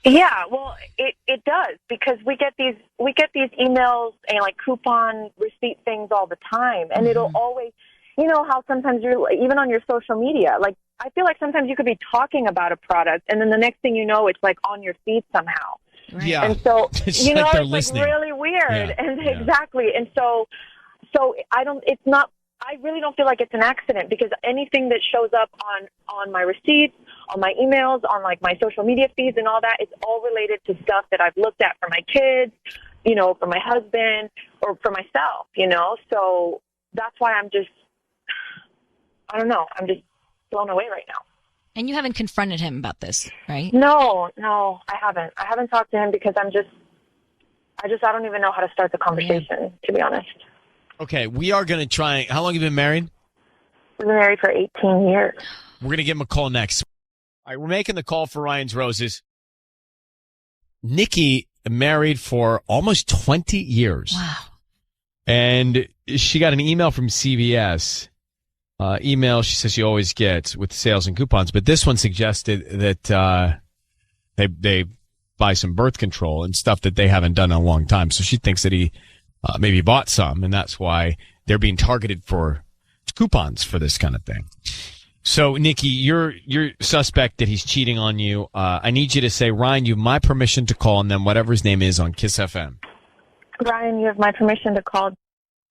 Yeah, well, it does because we get these emails and like coupon receipt things all the time, and it'll always, you know, how sometimes you're even on your social media, like I feel like sometimes you could be talking about a product, and then the next thing you know, it's like on your feed somehow. Yeah. And so, It's you like know, they're it's listening. like really weird. Yeah, And yeah. exactly. And so I really don't feel like it's an accident because anything that shows up on my receipts, on my emails, on like my social media feeds and all that, it's all related to stuff that I've looked at for my kids, you know, for my husband or for myself, you know? So that's why I don't know. I'm just blown away right now. And you haven't confronted him about this, right? No, I haven't. I haven't talked to him because I don't even know how to start the conversation, to be honest. Okay, we are going to try. How long have you been married? We've been married for 18 years. We're going to give him a call next. All right, we're making the call for Ryan's Roses. Nikki married for almost 20 years. Wow. And she got an email from CVS. Email she says she always gets with sales and coupons, but this one suggested that they buy some birth control and stuff that they haven't done in a long time. So she thinks that he maybe bought some, and that's why they're being targeted for coupons for this kind of thing. So, Nikki, you're suspect that he's cheating on you. I need you to say, Ryan, you have my permission to call, and then whatever his name is on Kiss FM. Ryan, you have my permission to call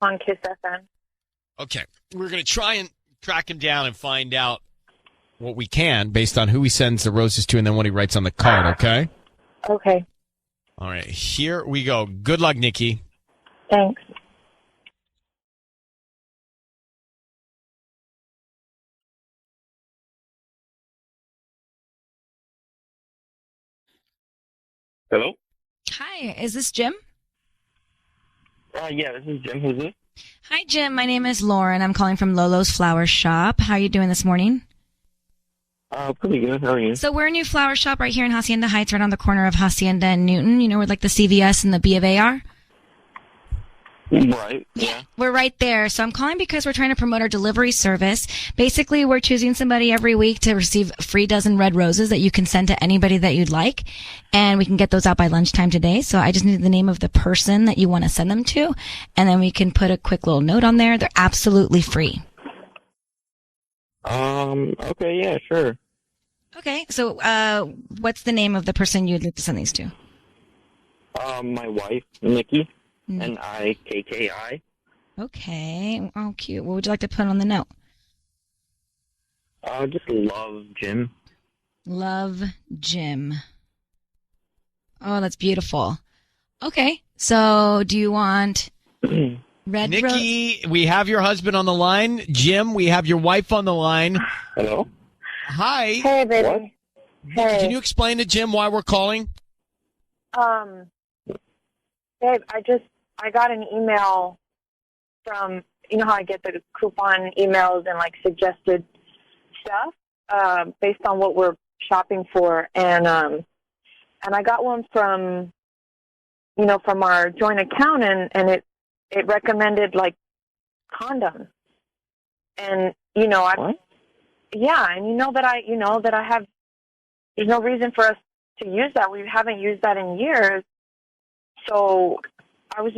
on Kiss FM. Okay. We're going to try and track him down and find out what we can based on who he sends the roses to and then what he writes on the card, okay? Okay, All right. Here we go. Good luck, Nikki. thanks. Hello? Hi, is this Jim? Yeah, this is Jim. Who's this? Hi, Jim. My name is Lauren. I'm calling from Lolo's Flower Shop. How are you doing this morning? Pretty good. How are you? So we're a new flower shop right here in Hacienda Heights, right on the corner of Hacienda and Newton. You know where like the CVS and the B of A are? Right, yeah. We're right there. So I'm calling because we're trying to promote our delivery service. Basically, we're choosing somebody every week to receive a free dozen red roses that you can send to anybody that you'd like. And we can get those out by lunchtime today. So I just need the name of the person that you want to send them to. And then we can put a quick little note on there. They're absolutely free. Okay, yeah, sure. Okay. So, what's the name of the person you'd like to send these to? My wife, Nikki, Nikki. Okay. Oh, cute. What would you like to put on the note? Just love Jim. Love Jim. Oh, that's beautiful. Okay. So, do you want red Nikki, we have your husband on the line. Jim, we have your wife on the line. Hello? Hi. Hey, baby. What? Hey. Can you explain to Jim why we're calling? Babe, I got an email from, you know how I get the coupon emails and like suggested stuff, based on what we're shopping for. And I got one from, from our joint account and it recommended like condoms. And, What? yeah, and that I have, there's no reason for us to use that. We haven't used that in years. So I'm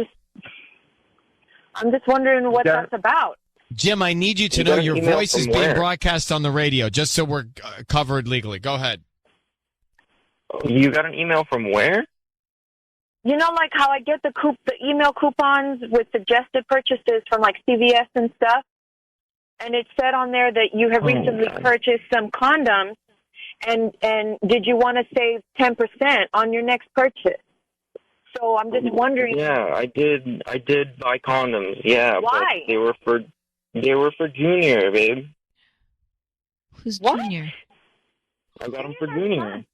just wondering what that's about. Jim, I need you to You know got an your email voice is from being where? broadcast on the radio, just so we're covered legally. Go ahead. You got an email from where? Like how I get the email coupons with suggested purchases from like CVS and stuff. And it said on there that you have recently God. purchased some condoms and did you want to save 10% on your next purchase? So I'm just wondering. Yeah, I did buy condoms. Yeah, Why? But they were for Junior, babe. Who's What? Junior? I got them for Junior.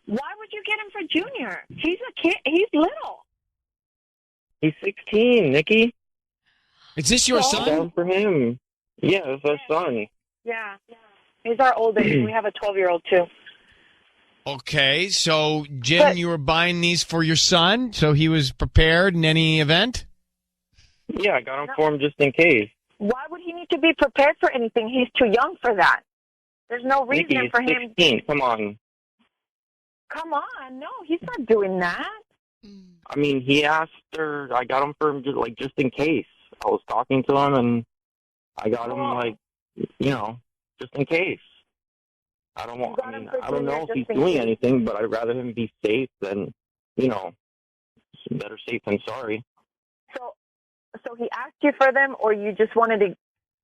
Why would you get him for Junior? He's a kid. He's little. He's 16, Nikki. Is this your I got son? them for him. Yeah, that's our son. Yeah. He's our oldest. We have a 12-year-old too. Okay, so Jim, But- you were buying these for your son, so he was prepared in any event? Yeah, I got them for him just in case. Why would he need to be prepared for anything? He's too young for that. There's no reason Nikki, he's for him. 16. Come on. Come on. No, he's not doing that. I mean, he asked her. I got them for him just in case. I was talking to him, and I got him just in case. I don't want. You got I mean, him for I don't know Junior if just he's in doing case. anything, but I'd rather him be safe than, better safe than sorry. So he asked you for them, or you just wanted to?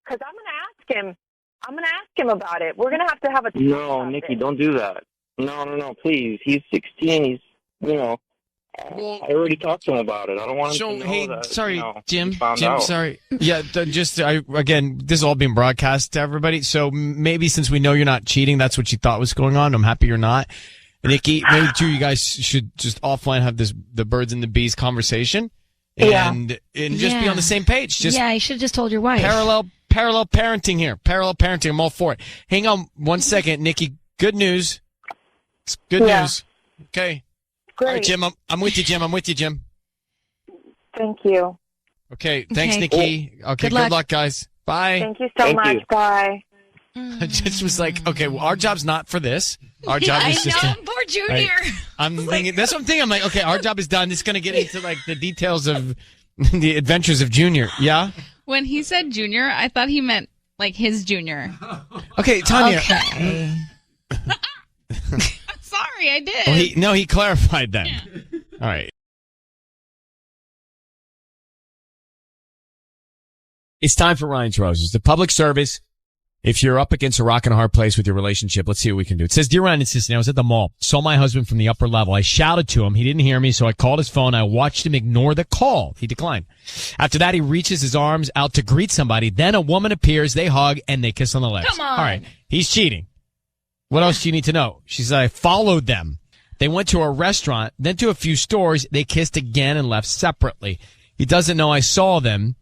Because I'm going to ask him about it. We're going to have a talk No, about Nikki, this. don't do that. No, please. He's 16. He's, Well- I already talked to him about it. I don't want him So, to know hey, that. sorry, he Jim, found out. sorry. Yeah, again, this is all being broadcast to everybody, so maybe since we know you're not cheating, that's what you thought was going on. I'm happy you're not. Nikki, maybe too, you guys should just offline have the birds and the bees conversation and just be on the same page. Just Yeah, you should have just told your wife. parallel parenting here. Parallel parenting. I'm all for it. Hang on one second, Nikki. Good news. It's good news. Okay. Great. All right, Jim. I'm with you, Jim. Thank you. Okay. Thanks, Okay. Nikki. Okay. Good luck. Good luck, guys. Bye. Thank you so Thank much. you. Bye. I just was like, okay, well, our job's not for this. Our job I is just know, to, poor Junior. I'm thinking, that's what I'm thinking. I'm like, okay, our job is done. It's going to get into like the details of The Adventures of Junior. Yeah? When he said junior, I thought he meant like his junior. Okay, Tanya. Okay. Sorry, I did. Well, he clarified that. Yeah. All right. It's time for Ryan's Roses, the public service. If you're up against a rock and a hard place with your relationship, let's see what we can do. It says, Dear Ryan and Sissy, I was at the mall, saw my husband from the upper level. I shouted to him. He didn't hear me, so I called his phone. I watched him ignore the call. He declined. After that, he reaches his arms out to greet somebody. Then a woman appears. They hug, and they kiss on the lips. Come on. All right. He's cheating. What else do you need to know? She said, I followed them. They went to a restaurant, then to a few stores. They kissed again and left separately. He doesn't know I saw them,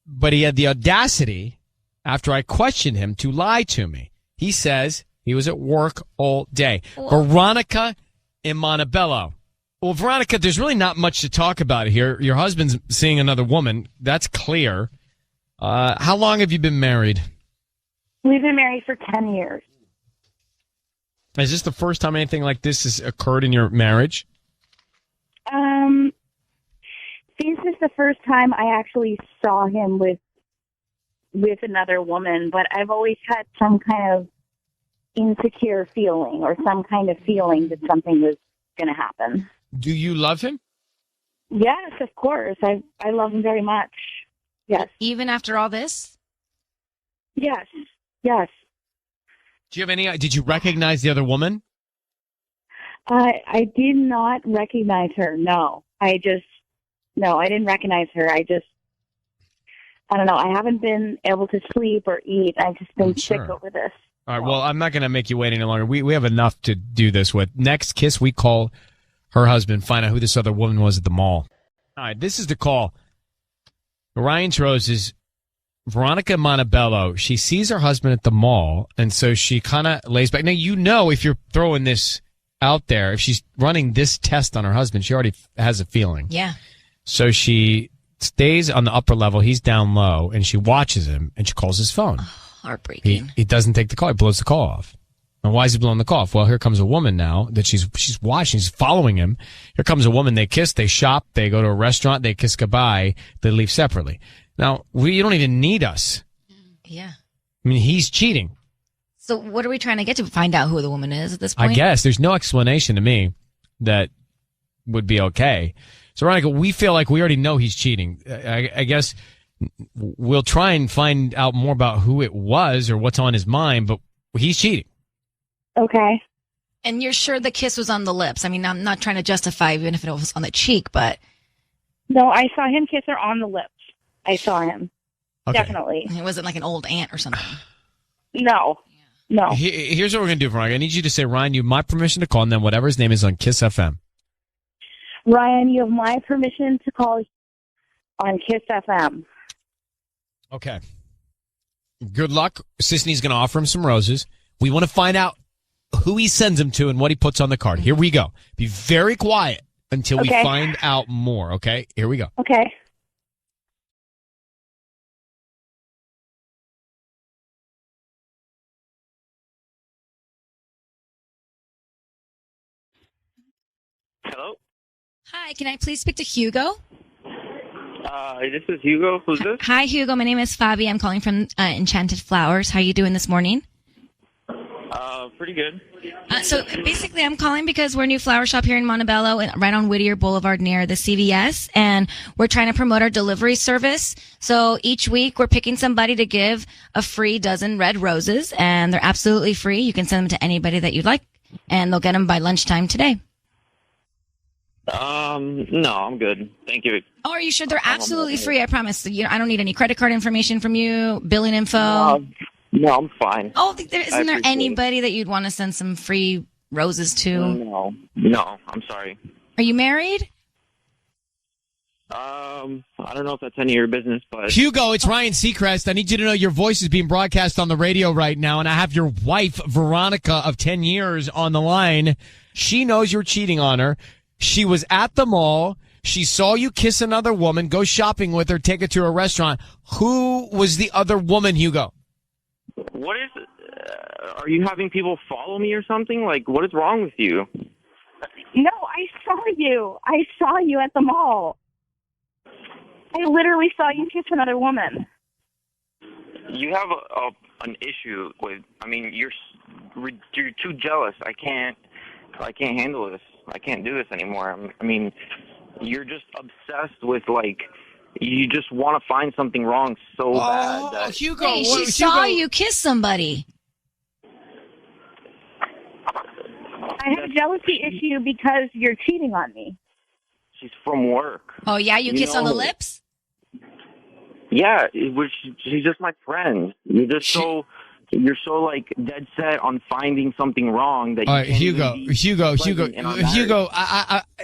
but he had the audacity, after I questioned him, to lie to me. He says he was at work all day. Whoa. Veronica in Montebello. Well, Veronica, there's really not much to talk about here. Your husband's seeing another woman. That's clear. How long have you been married? We've been married for 10 years. Is this the first time anything like this has occurred in your marriage? This is the first time I actually saw him with another woman, but I've always had some kind of insecure feeling or some kind of feeling that something was going to happen. Do you love him? Yes, of course. I love him very much. Yes. Even after all this? Yes. Yes. Do you have did you recognize the other woman? I did not recognize her. No, I didn't recognize her. I don't know. I haven't been able to sleep or eat. I've just been sick over this. All right. Well, I'm not going to make you wait any longer. We have enough to do this with. Next kiss, we call her husband, find out who this other woman was at the mall. All right. This is the call. Ryan's Roses, Veronica Montebello. She sees her husband at the mall, and so she kind of lays back. Now, if you're throwing this out there, if she's running this test on her husband, she already has a feeling. Yeah. So she stays on the upper level. He's down low, and she watches him, and she calls his phone. Oh, heartbreaking. He doesn't take the call. He blows the call off. And why is he blowing the call off? Well, here comes a woman now that she's watching. She's following him. Here comes a woman. They kiss. They shop. They go to a restaurant. They kiss goodbye. They leave separately. Now, you don't even need us. Yeah. I mean, he's cheating. So what are we trying to get to? Find out who the woman is at this point? I guess. There's no explanation to me that would be okay. So, Veronica, we feel like we already know he's cheating. I guess we'll try and find out more about who it was or what's on his mind, but he's cheating. Okay. And you're sure the kiss was on the lips? I mean, I'm not trying to justify even if it was on the cheek, but... No, I saw him kiss her on the lips. I saw him. Okay. Definitely. It wasn't like an old aunt or something. No. No. Here's what we're going to do, Veronica. I need you to say, Ryan, you have my permission to call, and then whatever his name is on Kiss FM. Ryan, you have my permission to call on Kiss FM. Okay. Good luck. Sisney's going to offer him some roses. We want to find out who he sends them to and what he puts on the card. Here we go. Be very quiet until we find out more, okay? Here we go. Okay. Hello? Hi, can I please speak to Hugo? This is Hugo. Who's this? Hi, Hugo. My name is Fabi. I'm calling from Enchanted Flowers. How are you doing this morning? Pretty good. So basically, I'm calling because we're a new flower shop here in Montebello, and right on Whittier Boulevard near the CVS, and we're trying to promote our delivery service. So each week, we're picking somebody to give a free dozen red roses, and they're absolutely free. You can send them to anybody that you'd like, and they'll get them by lunchtime today. No, I'm good. Thank you. Oh, are you sure? They're absolutely free. I promise. I don't need any credit card information from you, billing info. No, I'm fine. Oh, isn't there anybody that you'd want to send some free roses to? No, I'm sorry. Are you married? I don't know if that's any of your business, but... Hugo, it's Ryan Seacrest. I need you to know your voice is being broadcast on the radio right now, and I have your wife, Veronica, of 10 years on the line. She knows you're cheating on her. She was at the mall. She saw you kiss another woman, go shopping with her, take her to a restaurant. Who was the other woman, Hugo? What is... are you having people follow me or something? Like, what is wrong with you? No, I saw you. I saw you at the mall. I literally saw you kiss another woman. You have an issue with. I mean, you're too jealous. I can't handle this. I can't do this anymore. I mean, you're just obsessed with like. You just want to find something wrong so bad. That Hugo, Hey, she saw you kiss somebody. I have a jealousy issue because you're cheating on me. She's from work. Oh, yeah? You kiss on the lips? Yeah, she's just my friend. You're so like dead set on finding something wrong that you can't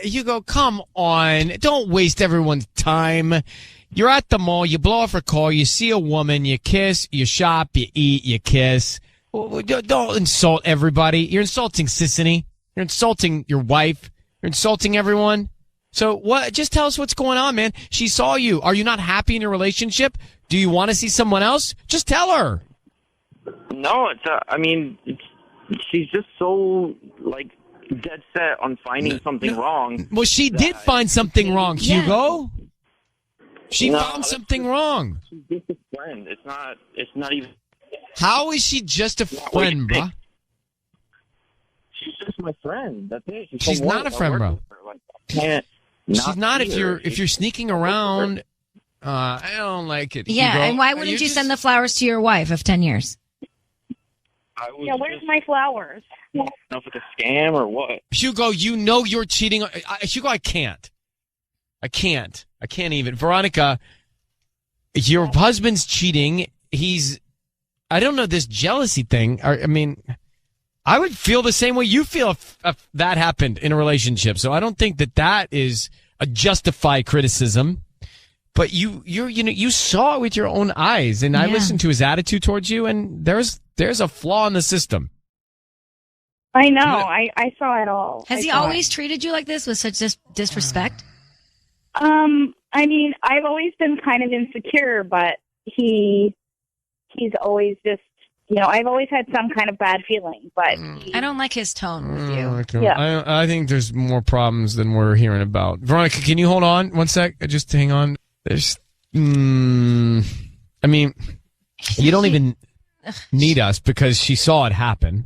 Hugo, come on. Don't waste everyone's time. You're at the mall, you blow off her car, you see a woman, you kiss, you shop, you eat, you kiss. Don't insult everybody. You're insulting Sissany. You're insulting your wife. You're insulting everyone. So what? Just tell us what's going on, man. She saw you. Are you not happy in your relationship? Do you want to see someone else? Just tell her. No, she's just so like dead set on finding something wrong. Well, she did find something wrong, Hugo. She found something wrong. She's just a friend. It's not even. How is she just a friend, bro? She's just my friend. That's it. She's not a friend, bro. She's not if you're sneaking around. I don't like it. Yeah, Hugo. and why wouldn't you send the flowers to your wife of 10 years? Yeah, where's my flowers? I don't know if it's a scam or what. Hugo, you know you're cheating. Hugo, I can't even. Veronica, your husband's cheating. I don't know, this jealousy thing. I mean, I would feel the same way you feel if that happened in a relationship. So I don't think that is a justified criticism. But you saw it with your own eyes, and I listened to his attitude towards you, and there's a flaw in the system. I know. I saw it all. Has he always treated you like this with such disrespect? I mean, I've always been kind of insecure, but he's always just, I've always had some kind of bad feeling, but I don't like his tone with you. Okay. Yeah. I think there's more problems than we're hearing about. Veronica, can you hold on one sec? Just hang on. There's, I mean, you don't even need us because she saw it happen.